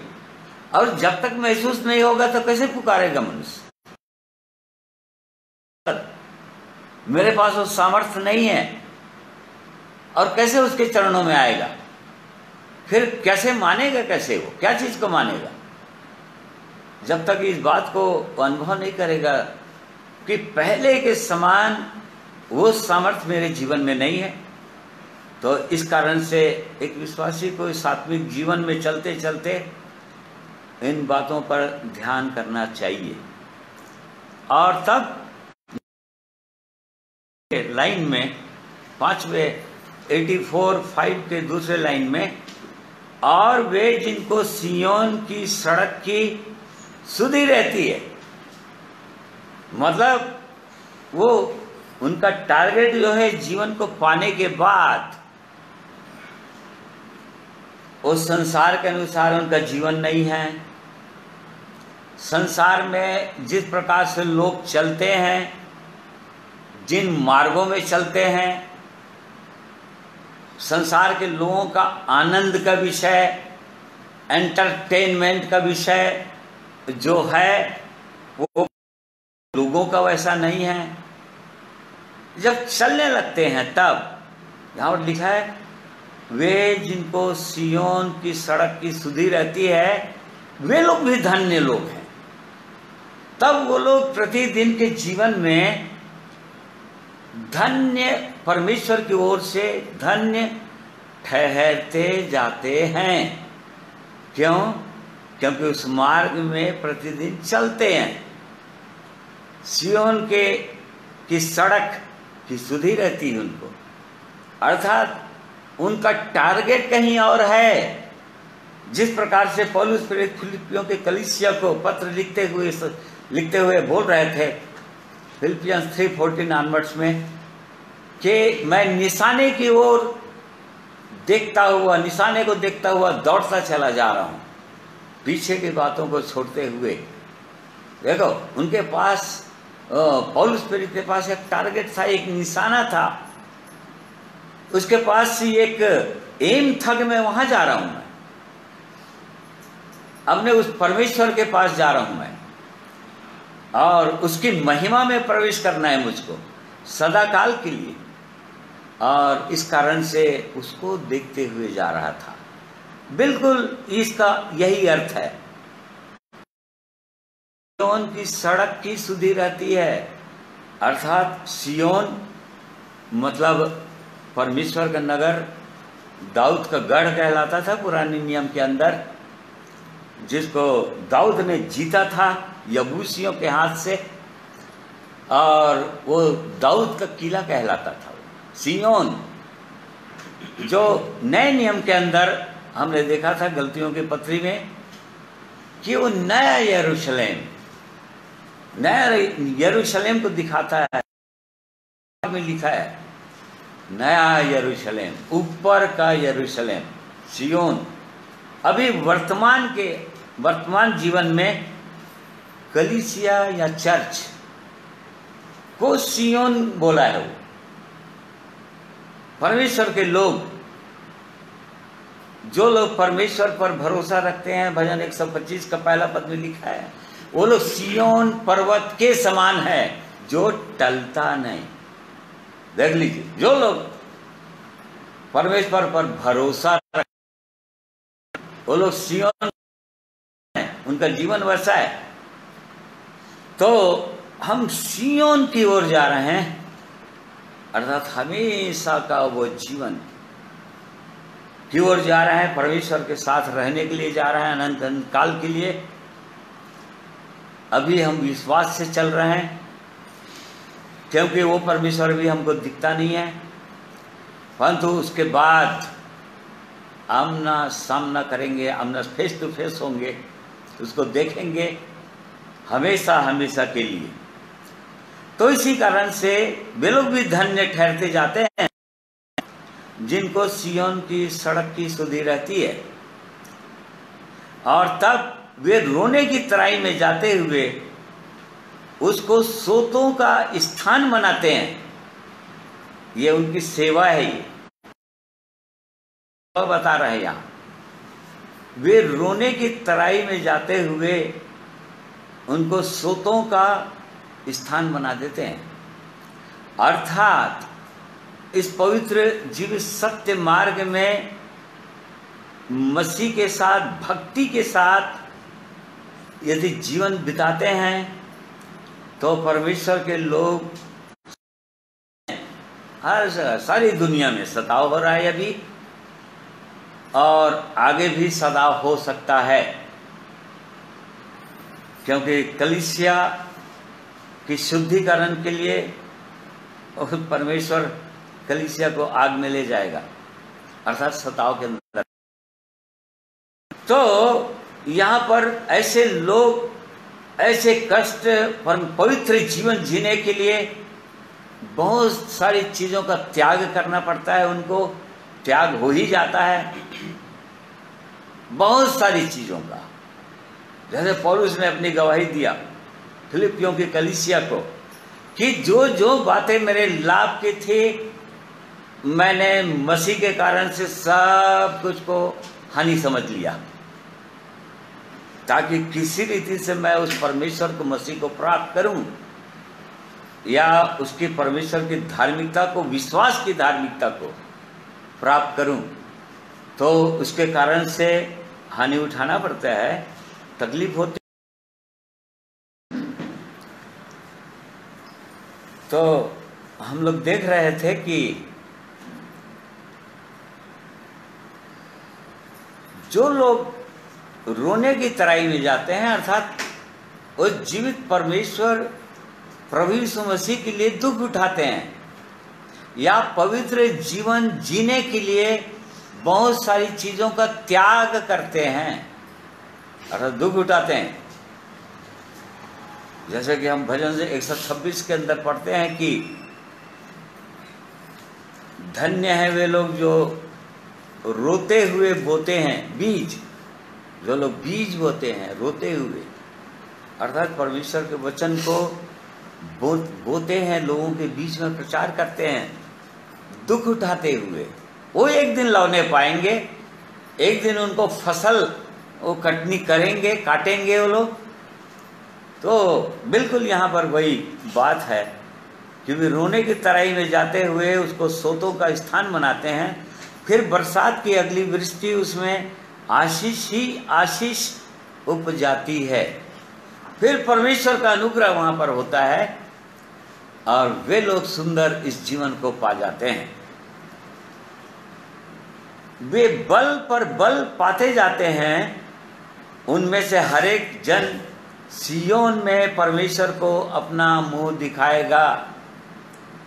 और जब तक महसूस नहीं होगा तो कैसे पुकारेगा मनुष्य? मेरे पास वो सामर्थ्य नहीं है और कैसे उसके चरणों में आएगा? फिर कैसे मानेगा? कैसे वो क्या चीज को मानेगा? जब तक इस बात को अनुभव नहीं करेगा कि पहले के समान वो सामर्थ्य मेरे जीवन में नहीं है। तो इस कारण से एक विश्वासी को इस आत्मिक जीवन में चलते चलते इन बातों पर ध्यान करना चाहिए। और तब लाइन में 5वें 84:5 के दूसरे लाइन में, और वे जिनको सियोन की सड़क की सुधि रहती है, मतलब वो उनका टारगेट जो है जीवन को पाने के बाद, उस संसार के अनुसार उनका जीवन नहीं है। संसार में जिस प्रकार से लोग चलते हैं, जिन मार्गों में चलते हैं, संसार के लोगों का आनंद का विषय, एंटरटेनमेंट का विषय जो है, वो लोगों का वैसा नहीं है। जब चलने लगते हैं तब यहाँ पर लिखा है, वे जिनको सियोन की सड़क की सुधि रहती है, वे लोग भी धन्य लोग हैं। तब वो लोग प्रतिदिन के जीवन में धन्य, परमेश्वर की ओर से धन्य ठहरते जाते हैं। क्यों? क्योंकि उस मार्ग में प्रतिदिन चलते हैं। सियोन की सड़क की सुधि रहती है उनको, अर्थात उनका टारगेट कहीं और है। जिस प्रकार से पौलुस प्रेरित फिलिपियों के कलीसिया को पत्र लिखते हुए बोल रहे थे फिलिपियंस 3:14 ऑनवर्ड्स में, कि मैं निशाने की ओर देखता हुआ, निशाने को देखता हुआ दौड़ता चला जा रहा हूं, पीछे की बातों को छोड़ते हुए। देखो, उनके पास, पौलुस प्रेरित के पास एक टारगेट था, एक निशाना था, उसके पास ही एक एम था कि मैं वहां जा रहा हूं, मैं अपने उस परमेश्वर के पास जा रहा हूं मैं, और उसकी महिमा में प्रवेश करना है मुझको सदा काल के लिए। और इस कारण से उसको देखते हुए जा रहा था। बिल्कुल इसका यही अर्थ है। सियोन की सड़क की सुधि रहती है, अर्थात सियोन मतलब परमेश्वर का नगर, दाऊद का गढ़ कहलाता था पुराने नियम के अंदर, जिसको दाऊद ने जीता था यबूसियों के हाथ से, और वो दाऊद का किला कहलाता था सिय्योन। जो नए नियम के अंदर हमने देखा था गलतियों की पत्री में कि वो नया यरूशलेम को दिखाता है। में लिखा है नया यरूशलेम, ऊपर का यरूशलेम, सिय्योन। अभी वर्तमान जीवन में कलीसिया या चर्च को सिय्योन बोला है। वो परमेश्वर के लोग, जो लोग परमेश्वर पर भरोसा रखते हैं, भजन 125 का पहला पद में लिखा है, वो लोग सिय्योन पर्वत के समान है जो टलता नहीं। देख लीजिए, जो लोग परमेश्वर पर भरोसा रखते वो लोग सिय्योन है, उनका जीवन वैसा है। तो हम सिय्योन की ओर जा रहे हैं, अर्थात हमेशा का वो जीवन की ओर जा रहे हैं, परमेश्वर के साथ रहने के लिए जा रहे हैं, अनंत काल के लिए। अभी हम विश्वास से चल रहे हैं, क्योंकि वो परमेश्वर भी हमको दिखता नहीं है, परंतु उसके बाद आमना सामना करेंगे, आमना फेस टू फेस होंगे, उसको देखेंगे हमेशा हमेशा के लिए। तो इसी कारण से वे लोग भी धन्य ठहरते जाते हैं जिनको सिय्योन की सड़क की सुधि रहती है, और तब वे रोने की तराई में जाते हुए उसको सोतों का स्थान बनाते हैं। ये उनकी सेवा है। ये बता रहे हैं यहां, वे रोने की तराई में जाते हुए उनको सोतों का स्थान बना देते हैं। अर्थात इस पवित्र जीव सत्य मार्ग में मसीह के साथ, भक्ति के साथ यदि जीवन बिताते हैं तो परमेश्वर के लोग हर जगह, सारी दुनिया में सताव हो रहा है अभी, और आगे भी सताव हो सकता है, क्योंकि कलीसिया की शुद्धिकरण के लिए परमेश्वर कलीसिया को आग में ले जाएगा, अर्थात सताव के अंदर। तो यहाँ पर ऐसे लोग, ऐसे कष्ट पर पवित्र जीवन जीने के लिए बहुत सारी चीजों का त्याग करना पड़ता है। उनको त्याग हो ही जाता है बहुत सारी चीजों का। जैसे पौलुस ने अपनी गवाही दिया फिलिपियों की कलीसिया को कि जो जो बातें मेरे लाभ की थी, मैंने मसीह के कारण से सब कुछ को हानि समझ लिया, ताकि किसी रीति से मैं उस परमेश्वर को, मसीह को प्राप्त करूं, या उसकी परमेश्वर की धार्मिकता को, विश्वास की धार्मिकता को प्राप्त करूं। तो उसके कारण से हानि उठाना पड़ता है, तकलीफ होती। तो हम लोग देख रहे थे कि जो लोग रोने की तराई में जाते हैं, अर्थात उस जीवित परमेश्वर प्रभु यीशु मसीह के लिए दुख उठाते हैं, या पवित्र जीवन जीने के लिए बहुत सारी चीजों का त्याग करते हैं, अर्थात दुख उठाते हैं। जैसे कि हम भजन से 126 के अंदर पढ़ते हैं कि धन्य है वे लोग जो रोते हुए बोते हैं बीज, जो लोग बीज बोते हैं रोते हुए, अर्थात परमेश्वर के वचन को बोते हैं, लोगों के बीच में प्रचार करते हैं दुख उठाते हुए। वो एक दिन लौने पाएंगे, एक दिन उनको फसल वो कटनी करेंगे, काटेंगे वो लोग। तो बिल्कुल यहाँ पर वही बात है कि वे रोने की तराई में जाते हुए उसको सोतों का स्थान बनाते हैं। फिर बरसात की अगली वृष्टि उसमें आशीष ही आशीष उपजाती है। फिर परमेश्वर का अनुग्रह वहाँ पर होता है और वे लोग सुंदर इस जीवन को पा जाते हैं। वे बल पर बल पाते जाते हैं। उनमें से हर एक जन सियोन में परमेश्वर को अपना मुंह दिखाएगा।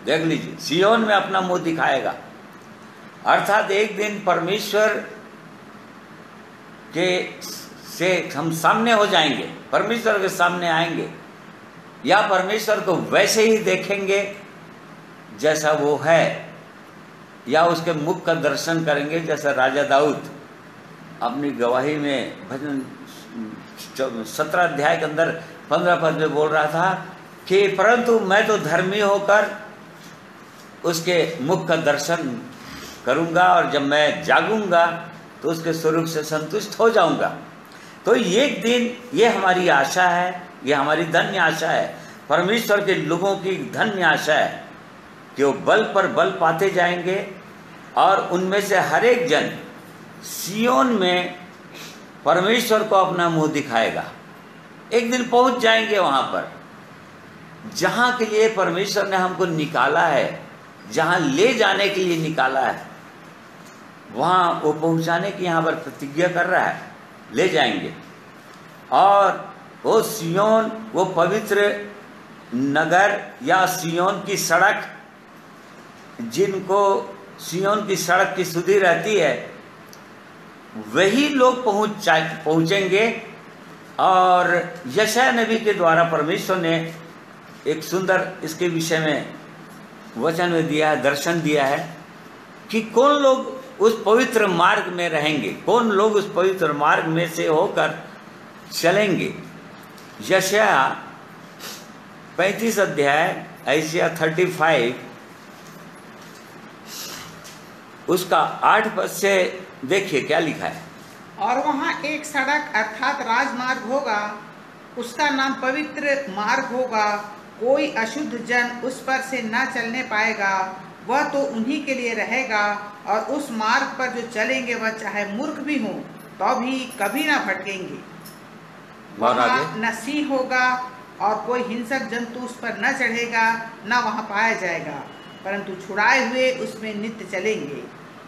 देख लीजिए, सियोन में अपना मुंह दिखाएगा, अर्थात एक दिन परमेश्वर के से हम सामने हो जाएंगे, परमेश्वर के सामने आएंगे, या परमेश्वर को वैसे ही देखेंगे जैसा वो है, या उसके मुख का दर्शन करेंगे जैसा राजा दाऊद अपनी गवाही में भजन 17 अध्याय के अंदर 15 पद में बोल रहा था कि परंतु मैं तो धर्मी होकर उसके मुख का दर्शन करूंगा और जब मैं जागूंगा तो उसके स्वरूप से संतुष्ट हो जाऊंगा। तो एक दिन ये हमारी आशा है, ये हमारी धन्य आशा है, परमेश्वर के लोगों की धन्य आशा है कि वो बल पर बल पाते जाएंगे और उनमें से हर एक जन सियोन में परमेश्वर को अपना मुंह दिखाएगा। एक दिन पहुंच जाएंगे वहां पर जहां के लिए परमेश्वर ने हमको निकाला है, जहां ले जाने के लिए निकाला है, वहां वो पहुंचाने की यहाँ पर प्रतिज्ञा कर रहा है, ले जाएंगे। और वो सियोन, वो पवित्र नगर या सियोन की सड़क, जिनको सियोन की सड़क की सुधि रहती है, वही लोग पहुंचेंगे। और यशायाह नबी के द्वारा परमेश्वर ने एक सुंदर इसके विषय में वचन में दिया है, दर्शन दिया है कि कौन लोग उस पवित्र मार्ग में रहेंगे, कौन लोग उस पवित्र मार्ग में से होकर चलेंगे। यशायाह 35 अध्याय, यशायाह 35 उसका 8 पद से देखिए क्या लिखा है। और वहाँ एक सड़क अर्थात राजमार्ग होगा, उसका नाम पवित्र मार्ग होगा, कोई अशुद्ध जन उस पर से न चलने पाएगा, वह तो उन्हीं के लिए रहेगा। और उस मार्ग पर जो चलेंगे वह चाहे मूर्ख भी हो तो भी कभी ना भटकेंगे। वहाँ न सिंह होगा और कोई हिंसक जंतु उस पर न चढ़ेगा, न वहाँ पाया जाएगा, परंतु छुड़ाए हुए उसमें नित्य चलेंगे।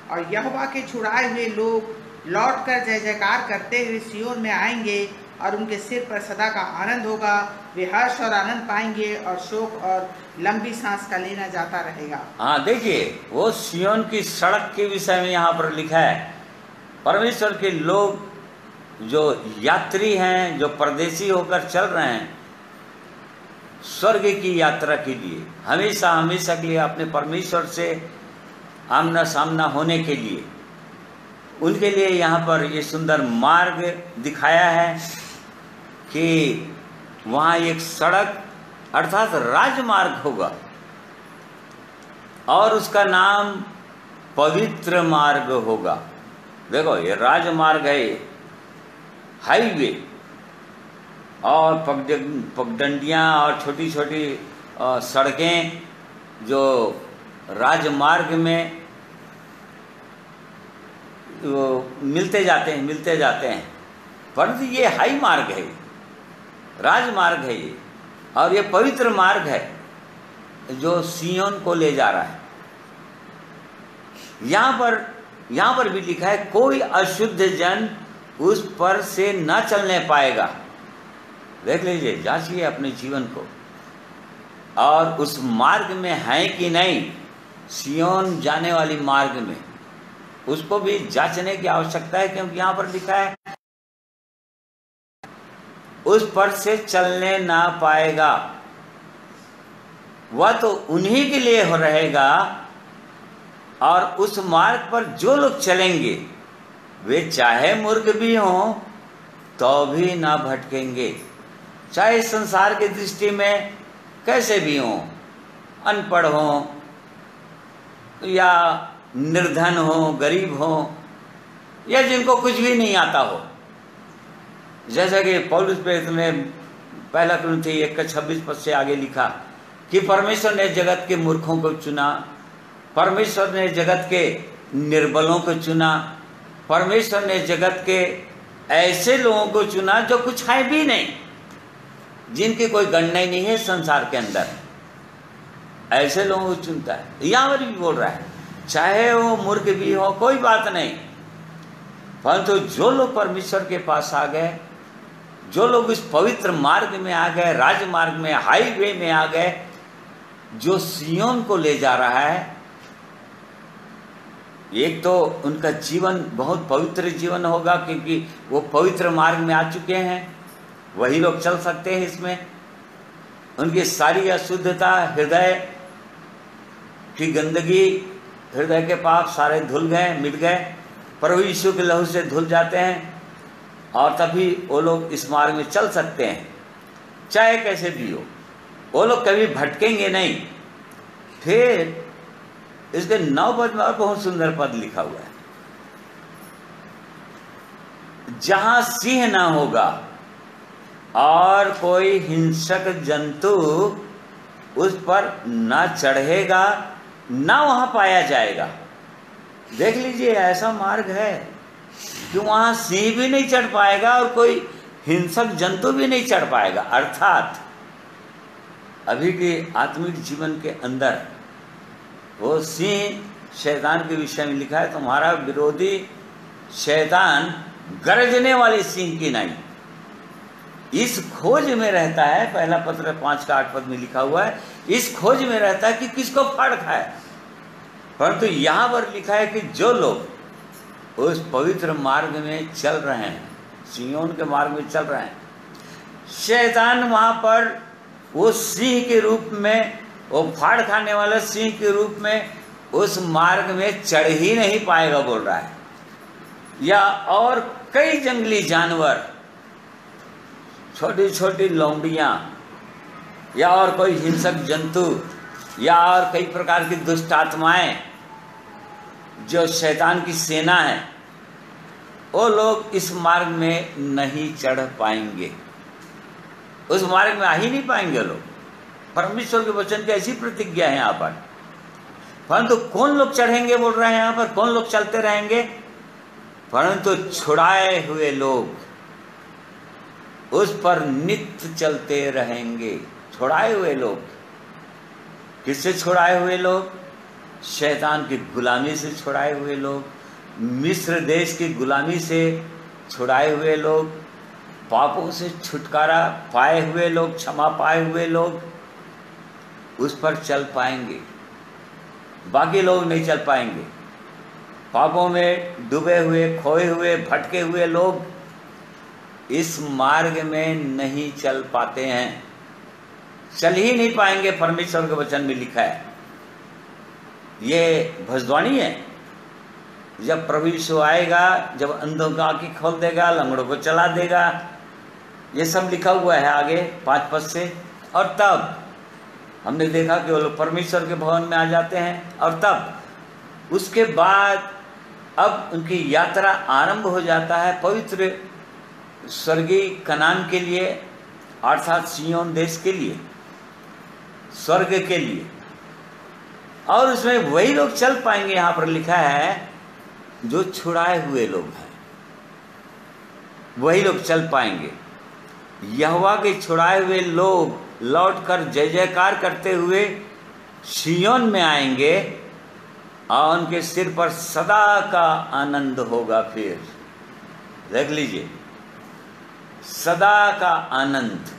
और यहोवा के छुड़ाए हुए लोग लौटकर जय जयकार करते हुए सियोन में आएंगे और उनके सिर पर सदा का आनंद होगा। वे हर्ष और आनंद पाएंगे और शोक और लंबी सांस का लेना जाता रहेगा। हाँ, देखिए वो सियोन की सड़क के विषय में यहाँ पर लिखा है। परमेश्वर के लोग जो यात्री हैं, जो परदेशी होकर चल रहे हैं स्वर्ग की यात्रा के लिए, हमेशा हमेशा के लिए अपने परमेश्वर से आमना सामना होने के लिए, उनके लिए यहाँ पर ये सुंदर मार्ग दिखाया है कि वहाँ एक सड़क अर्थात राजमार्ग होगा और उसका नाम पवित्र मार्ग होगा। देखो ये राजमार्ग है, हाईवे, और पगडंडियाँ और छोटी छोटी सड़कें जो राजमार्ग में मिलते जाते हैं, परंतु ये हाई मार्ग है, राजमार्ग है ये, और ये पवित्र मार्ग है जो सियोन को ले जा रहा है। यहाँ पर भी लिखा है कोई अशुद्ध जन उस पर से न चलने पाएगा। देख लीजिए, जांचिए अपने जीवन को और उस मार्ग में है कि नहीं, सियोन जाने वाली मार्ग में, उसको भी जांचने की आवश्यकता है, क्योंकि यहाँ पर लिखा है उस पर से चलने ना पाएगा, वह तो उन्हीं के लिए हो रहेगा। और उस मार्ग पर जो लोग चलेंगे वे चाहे मूर्ख भी हों तो भी ना भटकेंगे, चाहे संसार की दृष्टि में कैसे भी हों, अनपढ़ हों या निर्धन हो, गरीब हो, या जिनको कुछ भी नहीं आता हो। जैसा कि पौलुस प्रेरित ने 1 कुरिन्थी 1:26 से आगे लिखा कि परमेश्वर ने जगत के मूर्खों को चुना, परमेश्वर ने जगत के निर्बलों को चुना, परमेश्वर ने जगत के ऐसे लोगों को चुना जो कुछ है भी नहीं, जिनकी कोई गणना ही नहीं है संसार के अंदर, ऐसे लोगों को चुनता है। यहाँ पर भी बोल रहा है चाहे वो मूर्ख भी हो कोई बात नहीं, परंतु जो लोग परमेश्वर के पास आ गए, जो लोग इस पवित्र मार्ग में आ गए, राजमार्ग में, हाईवे में आ गए, जो सियोन को ले जा रहा है, एक तो उनका जीवन बहुत पवित्र जीवन होगा, क्योंकि वो पवित्र मार्ग में आ चुके हैं, वही लोग चल सकते हैं इसमें। उनकी सारी अशुद्धता, हृदय की गंदगी, हृदय के पाप सारे धुल गए, मिट गए, प्रभु यीशु के लहू से धुल जाते हैं, और तभी वो लोग इस मार्ग में चल सकते हैं, चाहे कैसे भी हो। वो लोग कभी भटकेंगे नहीं। फिर इसके 9 पद में और बहुत सुंदर पद लिखा हुआ है, जहां सिंह ना होगा और कोई हिंसक जंतु उस पर ना चढ़ेगा, ना वहां पाया जाएगा। देख लीजिए, ऐसा मार्ग है कि वहां सिंह भी नहीं चढ़ पाएगा और कोई हिंसक जंतु भी नहीं चढ़ पाएगा। अर्थात अभी के आत्मिक जीवन के अंदर वो सिंह, शैतान के विषय में लिखा है, तुम्हारा विरोधी शैतान गरजने वाले सिंह की नाई इस खोज में रहता है। पहला पत्र 5:8 में लिखा हुआ है, इस खोज में रहता है कि किसको फाड़ खाए। परंतु यहां पर लिखा है कि जो लोग उस पवित्र मार्ग में चल रहे हैं, सियोन के मार्ग में चल रहे हैं, शैतान वहां पर वो सिंह के रूप में, वो फाड़ खाने वाला सिंह के रूप में उस मार्ग में चढ़ ही नहीं पाएगा, बोल रहा है। या और कई जंगली जानवर, छोटी छोटी लौंडियां, या और कोई हिंसक जंतु, या और कई प्रकार की दुष्ट आत्माएं जो शैतान की सेना है, वो लोग इस मार्ग में नहीं चढ़ पाएंगे, उस मार्ग में आ ही नहीं पाएंगे लोग। परमेश्वर के वचन की ऐसी प्रतिज्ञा है यहाँ पर। परंतु कौन लोग चढ़ेंगे, बोल रहे हैं यहाँ पर, कौन लोग चलते रहेंगे? परंतु छुड़ाए हुए लोग उस पर नित्य चलते रहेंगे। छुड़ाए हुए लोग, किससे छुड़ाए हुए लोग? शैतान की गुलामी से छुड़ाए हुए लोग, मिस्र देश की गुलामी से छुड़ाए हुए लोग, पापों से छुटकारा पाए हुए लोग, क्षमा पाए हुए लोग उस पर चल पाएंगे। बाकी लोग नहीं चल पाएंगे। पापों में डूबे हुए, खोए हुए, भटके हुए लोग इस मार्ग में नहीं चल पाते हैं, चल ही नहीं पाएंगे। परमेश्वर के वचन में लिखा है, ये भविष्यवाणी है। जब प्रभु यीशु आएगा, जब अंधों की आंखें खोल देगा, लंगड़ों को चला देगा, ये सब लिखा हुआ है आगे 5 पद से। और तब हमने देखा कि वो लोग परमेश्वर के भवन में आ जाते हैं, और तब उसके बाद अब उनकी यात्रा आरंभ हो जाता है पवित्र स्वर्गीय कनान के लिए, अर्थात सियोन देश के लिए, स्वर्ग के लिए। और उसमें वही लोग चल पाएंगे, यहाँ पर लिखा है, जो छुड़ाए हुए लोग हैं, वही लोग चल पाएंगे। यहोवा के छुड़ाए हुए लोग लौटकर जय जयकार करते हुए सियोन में आएंगे, और उनके सिर पर सदा का आनंद होगा। फिर देख लीजिए, सदा का आनंद,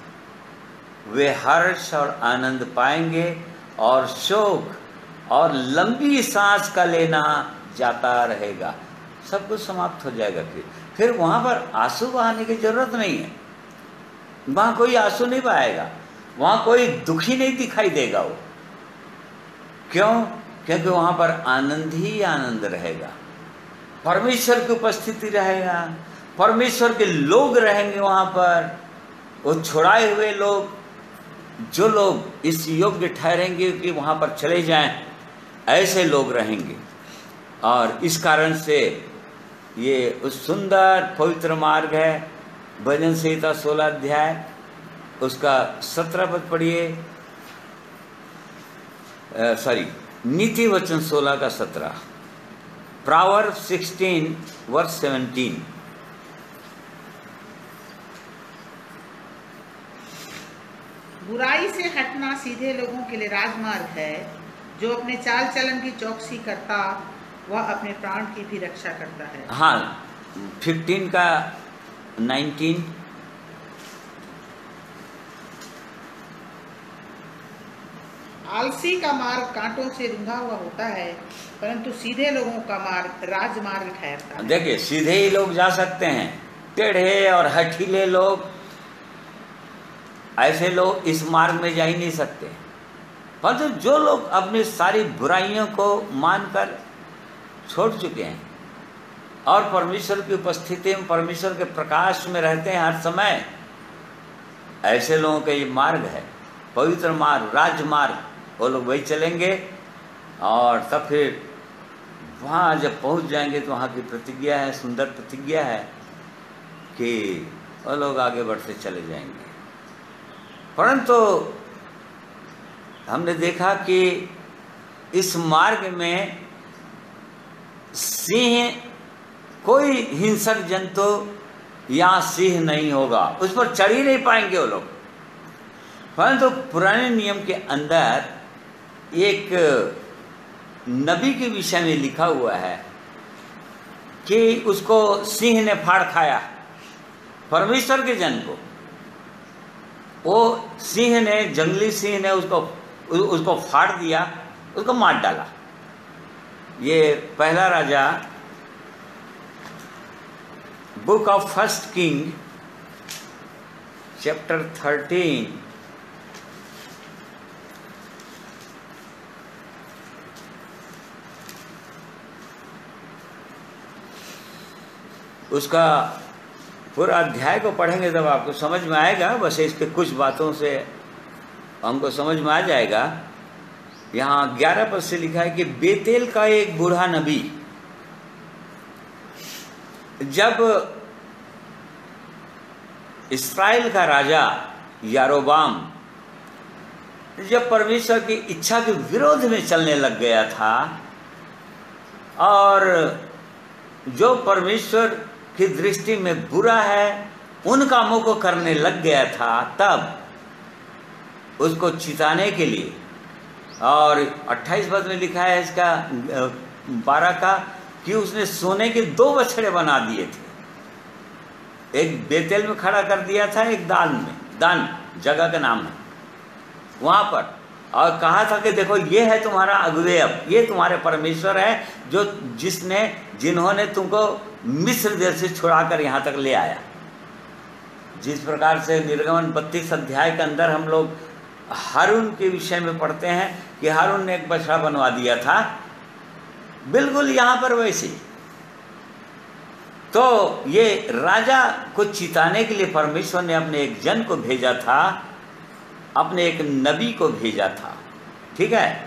वे हर्ष और आनंद पाएंगे, और शोक और लंबी सांस का लेना जाता रहेगा। सब कुछ समाप्त हो जाएगा। फिर वहां पर आंसू बहाने की जरूरत नहीं है। वहां कोई आंसू नहीं बहाएगा, वहां कोई दुखी नहीं दिखाई देगा। वो क्यों? क्योंकि वहां पर आनंद ही आनंद रहेगा, परमेश्वर की उपस्थिति रहेगा, परमेश्वर के लोग रहेंगे वहां पर। वो छुड़ाए हुए लोग, जो लोग इस योग्य ठहरेंगे कि वहां पर चले जाएं, ऐसे लोग रहेंगे। और इस कारण से ये उस सुंदर पवित्र मार्ग है। भजन संहिता 16 अध्याय उसका 17 पद पढ़िए, नीति वचन 16 का 17, Proverbs 16 verse 17। बुराई से हटना सीधे लोगों के लिए राजमार्ग है। जो अपने चाल चलन की चौकसी करता, वह अपने प्राण की भी रक्षा करता है। हाँ, 15 का 19। आलसी का मार्ग कांटों से रुंधा हुआ होता है, परंतु सीधे लोगों का मार्ग राजमार्ग ठहरता है। देखिए, सीधे ही लोग जा सकते हैं, टेढ़े और हठीले लोग, ऐसे लोग इस मार्ग में जा ही नहीं सकते। परंतु जो लोग अपनी सारी बुराइयों को मानकर छोड़ चुके हैं और परमेश्वर की उपस्थिति में, परमेश्वर के प्रकाश में रहते हैं हर समय, ऐसे लोगों का ये मार्ग है, पवित्र मार्ग, राजमार्ग। वो लोग वही चलेंगे और तब फिर वहाँ जब पहुँच जाएंगे तो वहाँ की प्रतिज्ञा है, सुंदर प्रतिज्ञा है कि वो लोग आगे बढ़ते चले जाएंगे। परंतु हमने देखा कि इस मार्ग में सिंह, कोई हिंसक जंतु या सिंह नहीं होगा, उस पर चढ़ ही नहीं पाएंगे वो लोग। परंतु पुराने नियम के अंदर एक नबी के विषय में लिखा हुआ है कि उसको सिंह ने फाड़ खाया, परमेश्वर के जन को। वो सिंह ने, जंगली सिंह ने उसको फाड़ दिया, उसको मार डाला। ये पहला राजा book of first king chapter 13 उसका पूरा अध्याय को पढ़ेंगे तब आपको समझ में आएगा। बस इसके कुछ बातों से हमको समझ में आ जाएगा। यहाँ 11 पद से लिखा है कि बेतेल का एक बूढ़ा नबी जब इस्राएल का राजा यारोबाम जब परमेश्वर की इच्छा के विरोध में चलने लग गया था और जो परमेश्वर की दृष्टि में बुरा है उन कामों को करने लग गया था, तब उसको चिताने के लिए, और 28 पद में लिखा है इसका 12 का, कि उसने सोने के 2 बछड़े बना दिए थे। एक बेतेल में खड़ा कर दिया था, एक दान में, दान जगह का नाम है वहां पर, और कहा था कि देखो ये है तुम्हारा अगुवे, अब ये तुम्हारे परमेश्वर है जो जिन्होंने तुमको मिस्र देश से छुड़ाकर यहाँ तक ले आया। जिस प्रकार से निर्गमन 32 अध्याय के अंदर हम लोग हारून के विषय में पढ़ते हैं कि हारून ने एक बछड़ा बनवा दिया था, बिल्कुल यहाँ पर वैसे। तो ये राजा को चिताने के लिए परमेश्वर ने अपने एक जन को भेजा था, अपने एक नबी को भेजा था, ठीक है।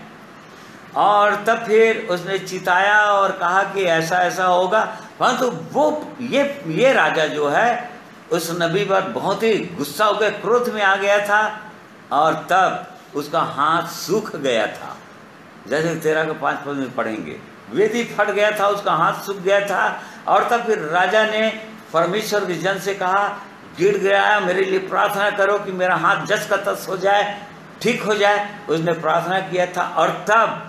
और तब फिर उसने चिताया और कहा कि ऐसा ऐसा होगा, परंतु वो ये राजा जो है उस नबी पर बहुत ही गुस्सा हो गया, क्रोध में आ गया था, और तब उसका हाथ सूख गया था। जैसे 13 के 5 पद में पढ़ेंगे, वेदी फट गया था, उसका हाथ सूख गया था। और तब फिर राजा ने परमेश्वर के जन से कहा, गिड़ गया, मेरे लिए प्रार्थना करो कि मेरा हाथ जस का तस हो जाए, ठीक हो जाए। उसने प्रार्थना किया था और तब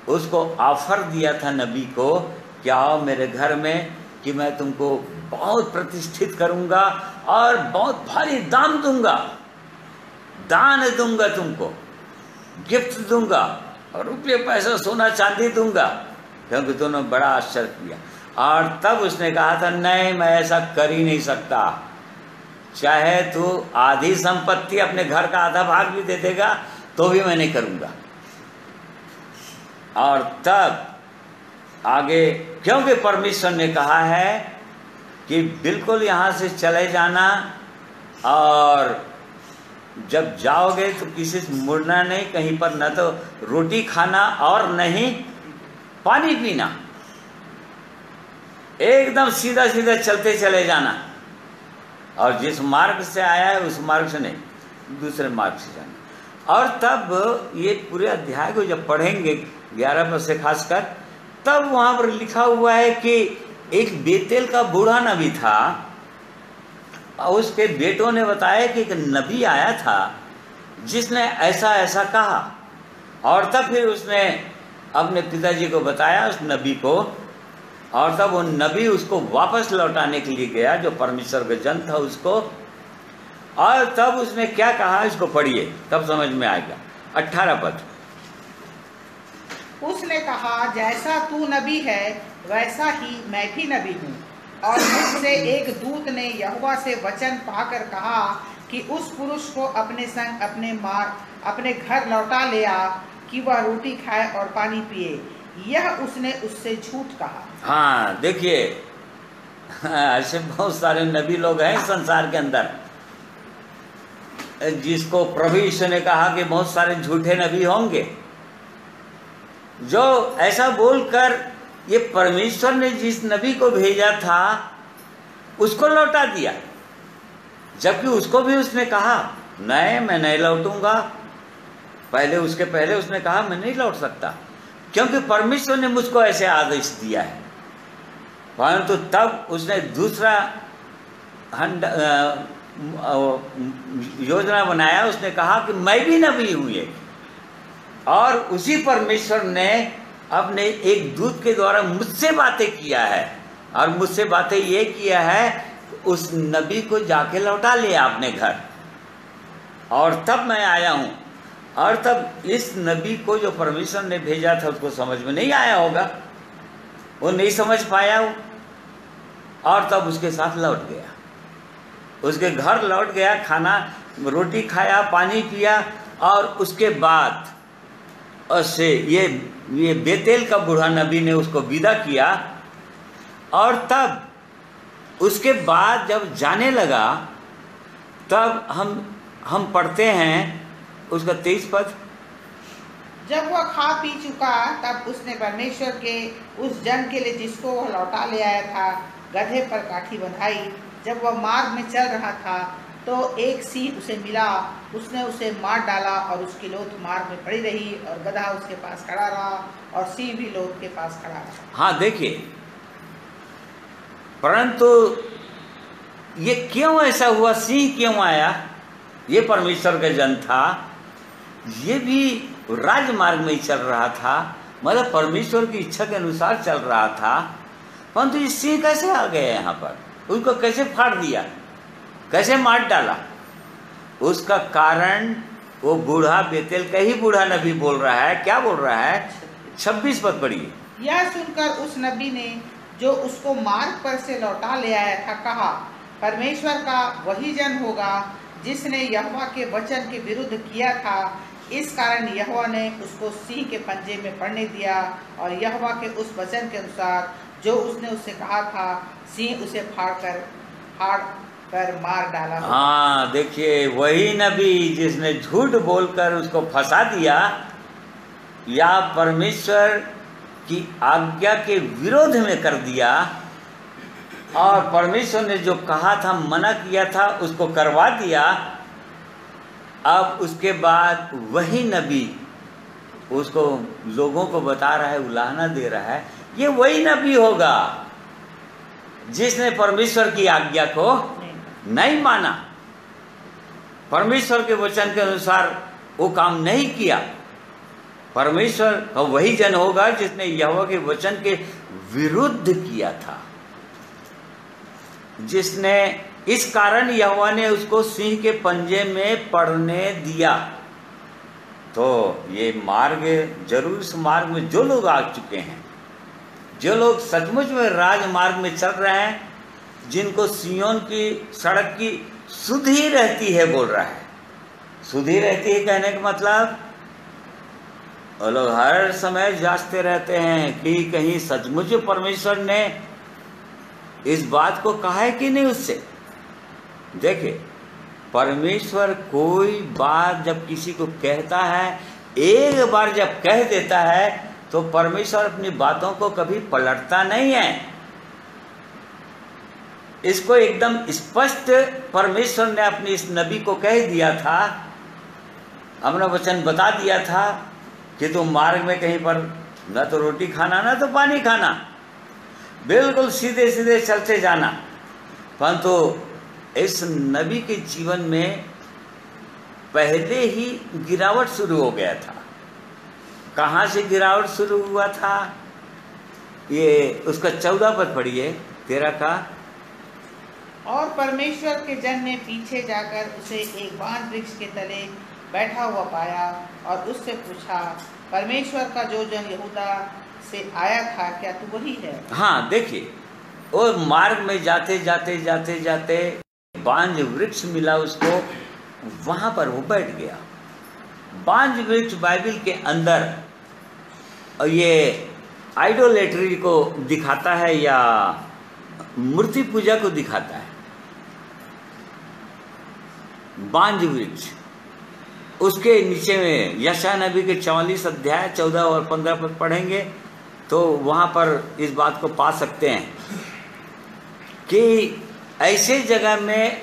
उसको ऑफर दिया था नबी को कि आओ मेरे घर में, कि मैं तुमको बहुत प्रतिष्ठित करूंगा और बहुत भारी दान दूंगा, दान दूंगा, तुमको गिफ्ट दूंगा और रुपये पैसा सोना चांदी दूंगा, क्योंकि तुमने बड़ा आश्चर्य किया। और तब उसने कहा था, नहीं मैं ऐसा कर ही नहीं सकता, चाहे तू आधी संपत्ति अपने घर का आधा भाग भी दे देगा तो भी मैं नहीं करूंगा। और तब आगे, क्योंकि परमेश्वर ने कहा है कि बिल्कुल यहाँ से चले जाना, और जब जाओगे तो किसी से मुड़ना नहीं, कहीं पर न तो रोटी खाना और नहीं पानी पीना, एकदम सीधा सीधा चलते चले जाना, और जिस मार्ग से आया है उस मार्ग से नहीं, दूसरे मार्ग से जाना। और तब ये पूरे अध्याय को जब पढ़ेंगे 11 पद से खासकर, तब वहां पर लिखा हुआ है कि एक बेतेल का बूढ़ा नबी था, और उसके बेटों ने बताया कि एक नबी आया था जिसने ऐसा ऐसा कहा। और तब फिर उसने अपने पिताजी को बताया, उस नबी को, और तब वो नबी उसको वापस लौटाने के लिए गया, जो परमेश्वर का जन था उसको, और तब उसने क्या कहा, इसको पढ़िए तब समझ में आएगा। 18 पद। उसने कहा, जैसा तू नबी है वैसा ही मैं भी नबी हूँ। और मुझसे एक दूत ने यहोवा से वचन पाकर कहा कि उस पुरुष को अपने संग अपने घर लौटा ले आ, कि वह रोटी खाए और पानी पिए। यह उसने उससे झूठ कहा। हाँ देखिए, ऐसे बहुत सारे नबी लोग हैं संसार के अंदर, जिसको प्रभु यीशु ने कहा कि बहुत सारे झूठे नबी होंगे, जो ऐसा बोलकर ये परमेश्वर ने जिस नबी को भेजा था उसको लौटा दिया, जबकि उसको भी उसने कहा नहीं, मैं नहीं लौटूंगा। उसके पहले उसने कहा मैं नहीं लौट सकता, क्योंकि परमेश्वर ने मुझको ऐसे आदेश दिया है। परंतु तब उसने दूसरा योजना बनाया, उसने कहा कि मैं भी नबी हूँ एक, और उसी परमेश्वर ने अपने एक दूत के द्वारा मुझसे बातें किया है, और मुझसे बातें ये किया है उस नबी को जाके लौटा लिया अपने घर, और तब मैं आया हूँ। और तब इस नबी को जो परमेश्वर ने भेजा था उसको समझ में नहीं आया होगा, वो नहीं समझ पाया वो, और तब उसके साथ लौट गया, उसके घर लौट गया, खाना रोटी खाया, पानी पिया, और उसके बाद उससे ये बेतेल का बूढ़ा नबी ने उसको विदा किया। और तब उसके बाद जब जाने लगा, तब हम पढ़ते हैं उसका 23 पद। जब वह खा पी चुका, तब उसने परमेश्वर के उस जन के लिए जिसको वह लौटा ले आया था गधे पर काठी बंधाई। जब वह मार्ग में चल रहा था तो एक सिंह उसे मिला, उसने उसे मार डाला और उसकी लोथ मार्ग में पड़ी रही, और गधा उसके पास खड़ा रहा और सिंह भी लोथ के पास खड़ा रहा। हाँ देखिए, परंतु ये क्यों ऐसा हुआ, सिंह क्यों आया? ये परमेश्वर का जन था, ये भी राजमार्ग में ही चल रहा था, मतलब परमेश्वर की इच्छा के अनुसार चल रहा था, परंतु ये सिंह कैसे आ गए यहाँ पर? उसको कैसे फाड़ दिया, कैसे मार डाला? उसका कारण वो बूढ़ा बेतेल का ही बूढ़ा नबी बोल रहा है। क्या बोल रहा है? 26 पद पढ़िए। यह सुनकर उस नबी ने जो उसको मार्ग पर से लौटा ले आया था कहा, परमेश्वर का वही जन होगा जिसने यहोवा के वचन के विरुद्ध किया था। इस कारण यहोवा ने उसको सिंह के पंजे में पड़ने दिया, और यहोवा के उस वचन के अनुसार जो उसने उससे कहा था, सिंह उसे फाड़ कर मार डाला। हाँ देखिए, वही नबी जिसने झूठ बोलकर उसको फंसा दिया, या परमेश्वर की आज्ञा के विरोध में कर दिया, और परमेश्वर ने जो कहा था, मना किया था, उसको करवा दिया। अब उसके बाद वही नबी उसको लोगों को बता रहा है, उलाहना दे रहा है, ये वही नबी होगा जिसने परमेश्वर की आज्ञा को नहीं माना, परमेश्वर के वचन के अनुसार वो काम नहीं किया। परमेश्वर का वही जन होगा जिसने यहोवा के वचन के विरुद्ध किया था, जिसने इस कारण यहोवा ने उसको सिंह के पंजे में पड़ने दिया। तो ये मार्ग, जरूर इस मार्ग में जो लोग आ चुके हैं, जो लोग सचमुच में राजमार्ग में चल रहे हैं, जिनको सियोन की सड़क की सुध ही रहती है, बोल रहा है। सुध ही रहती है कहने का मतलब वो लोग हर समय जांचते रहते हैं कि कहीं सचमुच परमेश्वर ने इस बात को कहा है कि नहीं उससे। देखिए, परमेश्वर कोई बात जब किसी को कहता है, एक बार जब कह देता है, तो परमेश्वर अपनी बातों को कभी पलटता नहीं है। इसको एकदम स्पष्ट परमेश्वर ने अपने इस नबी को कह दिया था, अपना वचन बता दिया था कि तुम मार्ग में कहीं पर न तो रोटी खाना न तो पानी खाना, बिल्कुल सीधे सीधे चलते जाना। परंतु इस नबी के जीवन में पहले ही गिरावट शुरू हो गया था। कहाँ से गिरावट शुरू हुआ था? ये उसका 14 पद पढ़िए 13 का। और परमेश्वर के जन ने पीछे जाकर उसे एक बांज वृक्ष के तले बैठा हुआ पाया और उससे पूछा, परमेश्वर का जो जन यहूदा से आया था, क्या तू वही है? हाँ, देखिए वो मार्ग में जाते जाते जाते जाते बांज वृक्ष मिला उसको, वहां पर वो बैठ गया। बांज वृक्ष बाइबल के अंदर ये आइडोलेटरी को दिखाता है या मूर्ति पूजा को दिखाता है। बांज वृक्ष, उसके नीचे में यशायाह नबी के 44 अध्याय 14 और 15 पद पढ़ेंगे तो वहां पर इस बात को पा सकते हैं कि ऐसे जगह में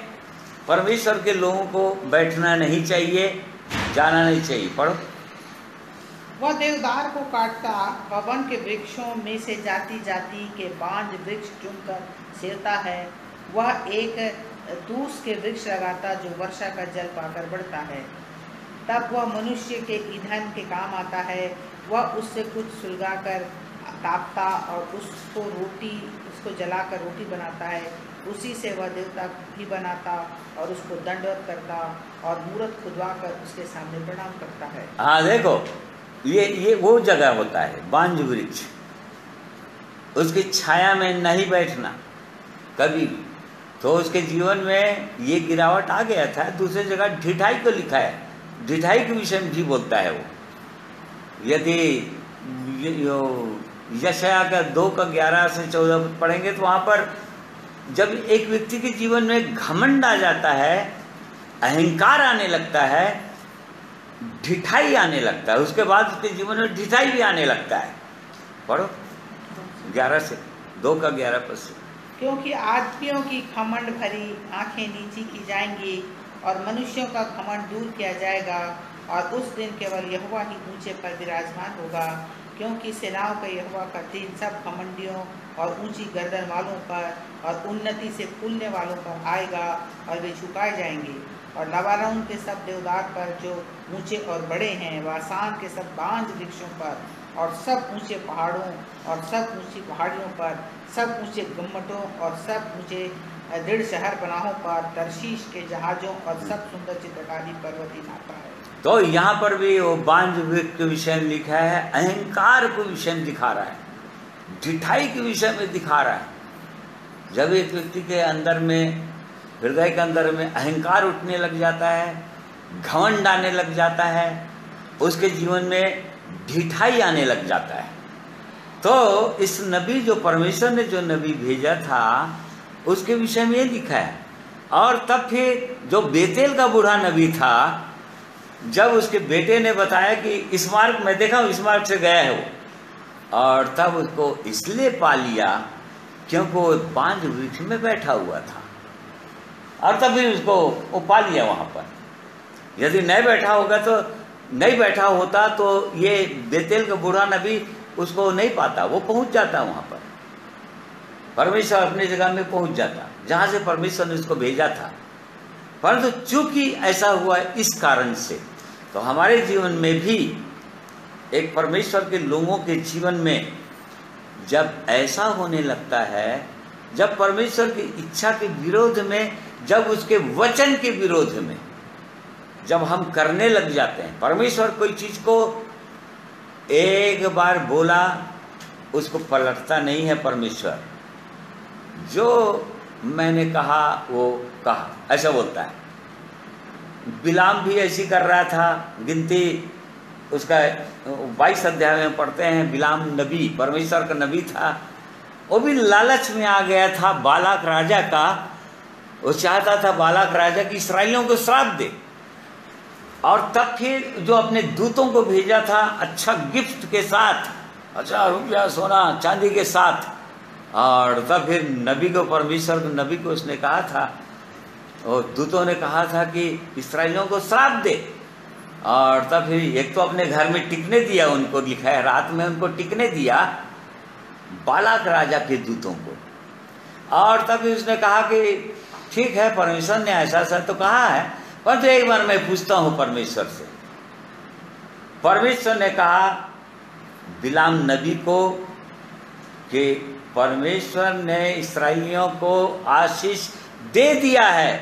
परमेश्वर के लोगों को बैठना नहीं चाहिए, जाना नहीं चाहिए। पढ़ो। वह देवदार को काटता, पवन के वृक्षों में से जाति जाति के बांज वृक्ष चुनकर सेवता है। वह एक तूस के वृक्ष लगाता जो वर्षा का जल पाकर बढ़ता है। तब वह मनुष्य के ईंधन के काम आता है। वह उससे कुछ सुलगाकर तापता और उसको जलाकर रोटी बनाता है। उसी से वह देवता भी बनाता और उसको दंडवत करता और मूरत खुदवाकर उसके सामने प्रणाम करता है। हाँ, देखो ये वो जगह होता है बांज वृक्ष, उसकी छाया में नहीं बैठना कभी भी। तो उसके जीवन में ये गिरावट आ गया था। दूसरी जगह ढिठाई को लिखा है, ढिठाई के विषय में भी बोलता है वो। यदि यशायाह का 2 का 11 से 14 पढ़ेंगे तो वहाँ पर जब एक व्यक्ति के जीवन में घमंड आ जाता है, अहंकार आने लगता है, ढिठाई आने लगता है, उसके बाद उसके जीवन में ढिठाई भी आने लगता है। पढ़ो 11 से 2 का 11 पद से। क्योंकि आदमियों की घमंड भरी आंखें नीची की जाएंगी और मनुष्यों का घमंड दूर किया जाएगा और उस दिन केवल यहोवा ही ऊंचे पर विराजमान होगा। क्योंकि सेनाओं का यहोवा का दिन सब घमंडियों और ऊंची गर्दन वालों पर और उन्नति से फूलने वालों पर आएगा और वे झुकाए जाएंगे। और लबानोन के सब देवदार पर जो ऊंचे और बड़े हैं, बाशान के सब बांज वृक्षों पर और सब ऊंचे पहाड़ों और सब ऊंची पहाड़ियों पर, सब ऊंचे गुम्मटों और सब ऊंचे दृढ़ शहर बनाहों पर, तर्शीश के जहाजों और सब सुंदर चित्रकारी पर्वती नापा है। तो यहाँ पर भी वो बांज वृक्ष के विषय में लिखा है, अहंकार के विषय में दिखा रहा है, ढिठाई के विषय में दिखा रहा है। जब एक व्यक्ति के अंदर में, हृदय के अंदर में अहंकार उठने लग जाता है, घमंड आने लग जाता है, उसके जीवन में ढिठाई आने लग जाता है। तो इस नबी जो परमेश्वर ने जो नबी भेजा था उसके विषय में ये लिखा है। और तब फिर जो बेतेल का बूढ़ा नबी था, जब उसके बेटे ने बताया कि इस मार्ग में देखा इस मार्ग से गया है वो, और तब उसको इसलिए पा लिया क्योंकि वो बांज वृक्ष में बैठा हुआ था, और तभी उसको वो पा लिया वहां पर। यदि नहीं बैठा होता तो ये बेतेल का बूढ़ा नबी उसको नहीं पाता, वो पहुंच जाता वहां पर, परमेश्वर अपनी जगह में पहुंच जाता जहां से परमेश्वर ने उसको भेजा था। परंतु चूंकि ऐसा हुआ इस कारण से, तो हमारे जीवन में भी एक परमेश्वर के लोगों के जीवन में जब ऐसा होने लगता है, जब परमेश्वर की इच्छा के विरोध में, जब उसके वचन के विरोध में जब हम करने लग जाते हैं, परमेश्वर कोई चीज को एक बार बोला उसको पलटता नहीं है। परमेश्वर जो मैंने कहा वो कहा, ऐसा बोलता है। बिलाम भी ऐसी कर रहा था। गिनती उसका 22 अध्याय में पढ़ते हैं, बिलाम नबी, परमेश्वर का नबी था, वो भी लालच में आ गया था बालाक राजा का। वो चाहता था बालाक राजा की इस्राएलियों को श्राप दे, और तब फिर जो अपने दूतों को भेजा था अच्छा गिफ्ट के साथ, अच्छा रुपया सोना चांदी के साथ, और तब फिर नबी को, परमेश्वर को, नबी को उसने कहा था, और दूतों ने कहा था कि इस्राएलियों को श्राप दे। और तब फिर एक तो अपने घर में टिकने दिया उनको, लिखा है रात में उनको टिकने दिया बालाक राजा के दूतों को। और तब फिर उसने कहा कि ठीक है परमेश्वर ने ऐसा ऐसा तो कहा है, परंतु एक बार मैं पूछता हूं परमेश्वर से। परमेश्वर ने कहा बिलाम नबी को कि परमेश्वर ने इस्राएलियों को आशीष दे दिया है,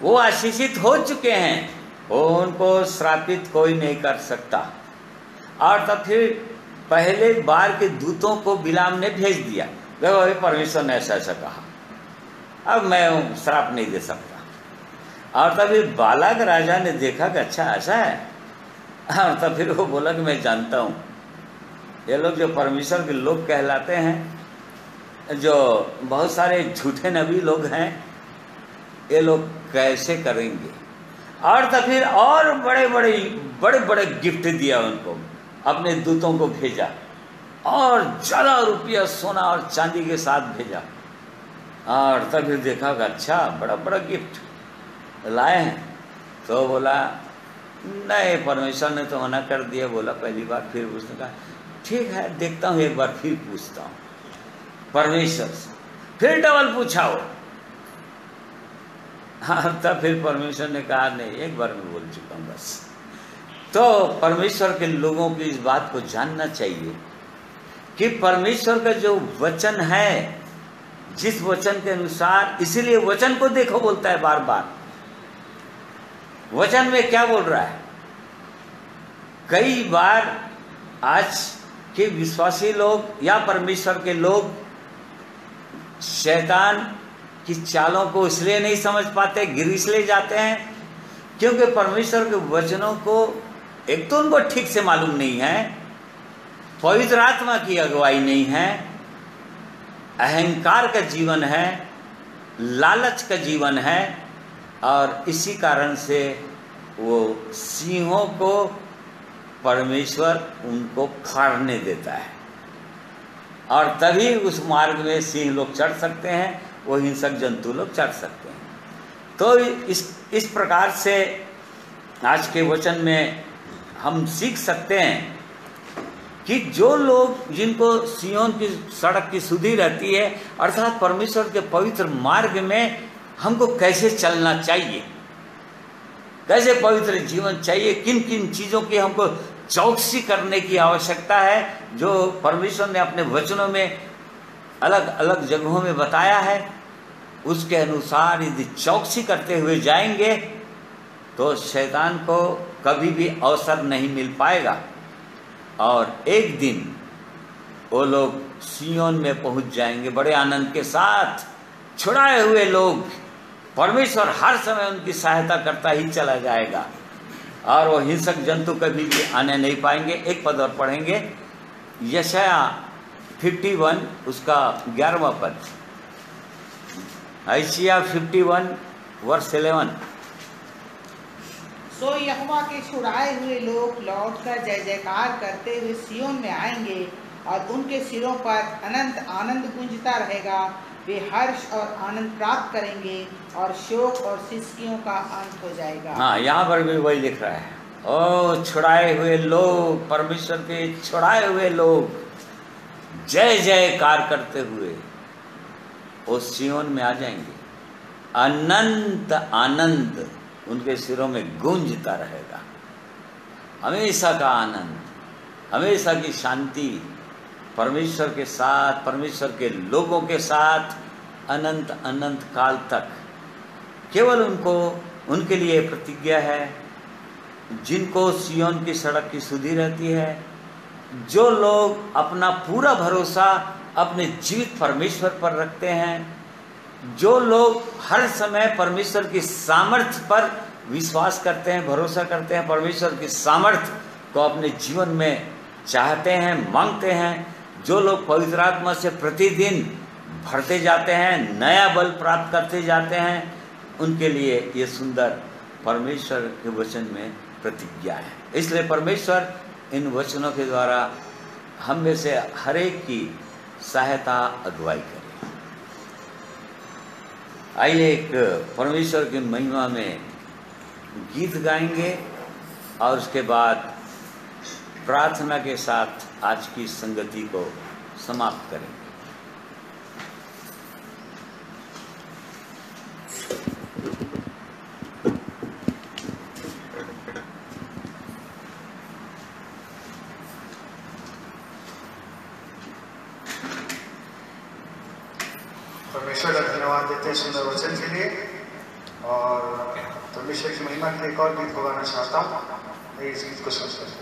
वो आशीषित हो चुके हैं, वो उनको श्रापित कोई नहीं कर सकता। और तब फिर पहले बार के दूतों को बिलाम ने भेज दिया, देखो भाई परमेश्वर ने ऐसा ऐसा कहा, अब मैं श्राप नहीं दे सकता। और तभी बालाक राजा ने देखा कि अच्छा ऐसा है, और तब फिर वो बोला कि मैं जानता हूँ ये लोग जो परमेश्वर के लोग कहलाते हैं, जो बहुत सारे झूठे नबी लोग हैं, ये लोग कैसे करेंगे। और तब फिर और बड़े बड़े गिफ्ट दिया उनको, अपने दूतों को भेजा और ज़्यादा रुपया सोना और चांदी के साथ भेजा। और तब फिर देखा कि अच्छा बड़ा गिफ्ट लाए हैं। तो बोला नहीं, परमेश्वर ने तो मना कर दिया। बोला पहली बार, फिर उसने कहा ठीक है देखता हूँ, एक बार फिर पूछता हूँ परमेश्वर से। फिर डबल पूछा वो। हाँ, तब फिर परमेश्वर ने कहा नहीं, एक बार मैं बोल चुका हूँ बस। तो परमेश्वर के लोगों की इस बात को जानना चाहिए कि परमेश्वर का जो वचन है, जिस वचन के अनुसार, इसीलिए वचन को देखो बोलता है बार बार। वचन में क्या बोल रहा है? कई बार आज के विश्वासी लोग या परमेश्वर के लोग शैतान की चालों को इसलिए नहीं समझ पाते, गिर इसलिए जाते हैं क्योंकि परमेश्वर के वचनों को एक तो उनको ठीक से मालूम नहीं है, पवित्र आत्मा की अगुवाई नहीं है, अहंकार का जीवन है, लालच का जीवन है, और इसी कारण से वो सिंहों को परमेश्वर उनको फाड़ने देता है। और तभी उस मार्ग में सिंह लोग चढ़ सकते हैं, वो हिंसक जंतु लोग चढ़ सकते हैं। तो इस प्रकार से आज के वचन में हम सीख सकते हैं कि जो लोग, जिनको सिय्योन की सड़क की सुधि रहती है, अर्थात परमेश्वर के पवित्र मार्ग में हमको कैसे चलना चाहिए, कैसे पवित्र जीवन चाहिए, किन किन चीज़ों की हमको चौकसी करने की आवश्यकता है, जो परमेश्वर ने अपने वचनों में अलग अलग जगहों में बताया है, उसके अनुसार यदि चौकसी करते हुए जाएंगे तो शैतान को कभी भी अवसर नहीं मिल पाएगा। और एक दिन वो लोग सिय्योन में पहुंच जाएंगे बड़े आनंद के साथ। छुड़ाए हुए लोग, परमेश्वर हर समय उनकी सहायता करता ही चला जाएगा, और वो हिंसक जंतु कभी भी आने नहीं पाएंगे। एक पद और पढ़ेंगे, यशाया 51 उसका 11वां पद। यशाया 51 वर्स 11। सो यहोवा के छुड़ाए हुए लोग लौटकर जय जयकार करते हुए सिय्योन में आएंगे, और उनके सिरों पर अनंत आनंद गूंजता रहेगा। वे हर्ष और आनंद प्राप्त करेंगे, और शोक और सिसकियों का अंत हो जाएगा। हाँ, यहाँ पर भी वही लिख रहा है, ओ छुड़ाए हुए लोग, परमेश्वर के छुड़ाए हुए लोग जय जयकार करते हुए वो सिय्योन में आ जाएंगे। अनंत आनंद उनके सिरों में गूंजता रहेगा। हमेशा का आनंद, हमेशा की शांति परमेश्वर के साथ, परमेश्वर के लोगों के साथ अनंत अनंत काल तक केवल उनके लिए प्रतिज्ञा है, जिनको सिय्योन की सड़क की सुधि रहती है, जो लोग अपना पूरा भरोसा अपने जीवित परमेश्वर पर रखते हैं, जो लोग हर समय परमेश्वर की सामर्थ्य पर विश्वास करते हैं, भरोसा करते हैं, परमेश्वर की सामर्थ्य को अपने जीवन में चाहते हैं, मांगते हैं, जो लोग पवित्र आत्मा से प्रतिदिन भरते जाते हैं, नया बल प्राप्त करते जाते हैं, उनके लिए ये सुंदर परमेश्वर के वचन में प्रतिज्ञा है। इसलिए परमेश्वर इन वचनों के द्वारा हम में से हर एक की सहायता अगुवाई करे। आइए एक परमेश्वर की महिमा में गीत गाएंगे और उसके बाद प्रार्थना के साथ आज की संगति को समाप्त करेंगे। ईश्वर का धन्यवाद देते हैं सुंदर वचन के लिए। और परमेश्वर की महिमा के लिए एक और गीत को गाना चाहता हूँ, इस गीत को सुनकर।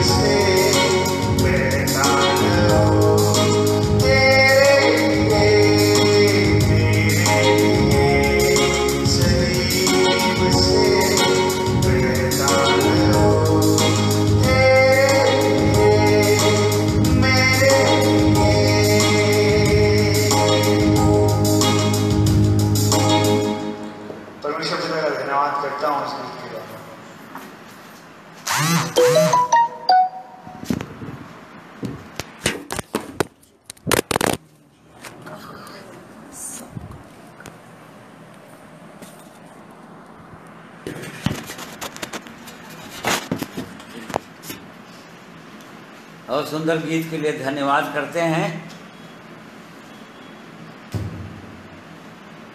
say और सुंदर गीत के लिए धन्यवाद करते हैं।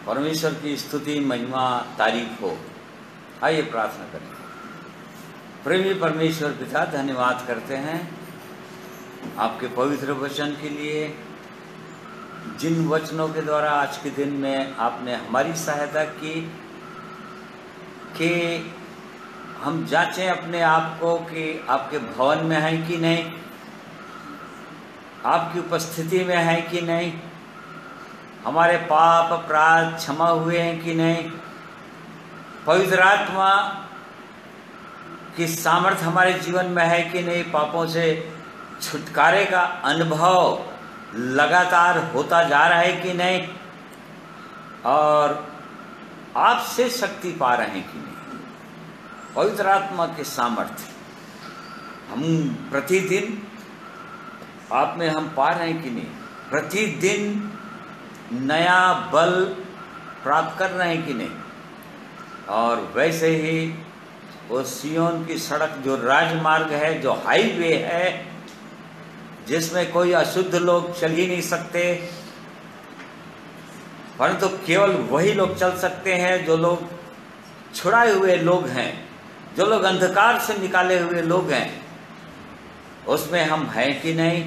परमेश्वर की स्तुति महिमा तारीफ हो। आइए प्रार्थना करें। प्रेमी परमेश्वर पिता, धन्यवाद करते हैं आपके पवित्र वचन के लिए, जिन वचनों के द्वारा आज के दिन में आपने हमारी सहायता की कि हम जांचें अपने आप को कि आपके भवन में हैं कि नहीं, आपकी उपस्थिति में है कि नहीं, हमारे पाप अपराध क्षमा हुए हैं कि नहीं, पवित्र आत्मा की सामर्थ्य हमारे जीवन में है कि नहीं, पापों से छुटकारे का अनुभव लगातार होता जा रहा है कि नहीं, और आपसे शक्ति पा रहे हैं कि नहीं। पवित्र आत्मा के सामर्थ्य हम प्रतिदिन आप में हम पा रहे हैं कि नहीं, प्रतिदिन नया बल प्राप्त कर रहे हैं कि नहीं। और वैसे ही वो सियोन की सड़क जो राजमार्ग है, जो हाईवे है, जिसमें कोई अशुद्ध लोग चल ही नहीं सकते, परंतु केवल वही लोग चल सकते हैं जो लोग छुड़ाए हुए लोग हैं, जो लोग अंधकार से निकाले हुए लोग हैं, उसमें हम हैं कि नहीं।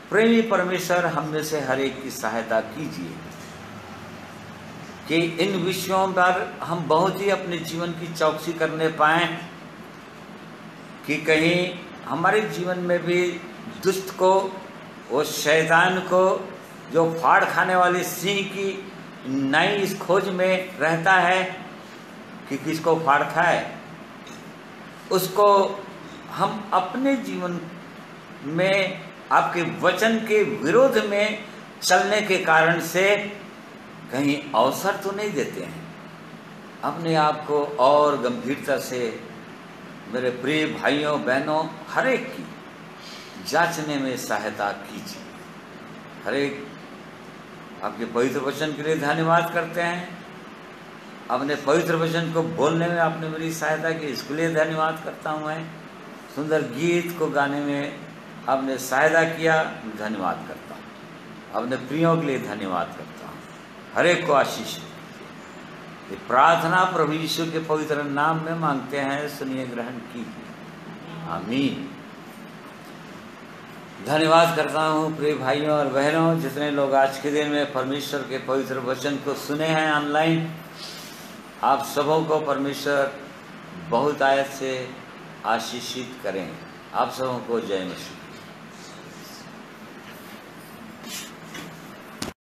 प्रेमी परमेश्वर, हम में से हर एक की सहायता कीजिए कि इन विषयों पर हम बहुत ही अपने जीवन की चौकसी करने पाएं कि कहीं हमारे जीवन में भी दुष्ट को, वो शैतान को, जो फाड़ खाने वाले सिंह की नाई इस खोज में रहता है कि किसको फाड़ खाए, उसको हम अपने जीवन में आपके वचन के विरोध में चलने के कारण से कहीं अवसर तो नहीं देते हैं। अपने आप को और गंभीरता से मेरे प्रिय भाइयों बहनों हर एक की जांचने में सहायता कीजिए। हर एक आपके पवित्र वचन के लिए धन्यवाद करते हैं। अपने पवित्र वचन को बोलने में आपने मेरी सहायता की, इसके लिए धन्यवाद करता हूँ। मैं सुंदर गीत को गाने में आपने सहायता किया, धन्यवाद करता हूँ। अपने प्रियों के लिए धन्यवाद करता हूँ। हर एक को आशीष ये प्रार्थना प्रभु यीशु के पवित्र नाम में मांगते हैं, सुनिए, ग्रहण कीजिए। आमीन। धन्यवाद करता हूँ प्रिय भाइयों और बहनों, जितने लोग आज के दिन में परमेश्वर के पवित्र वचन को सुने हैं ऑनलाइन। आप सबों को परमेश्वर बहुत आयत से आशीषित करें। आप सबों को जय मसीह।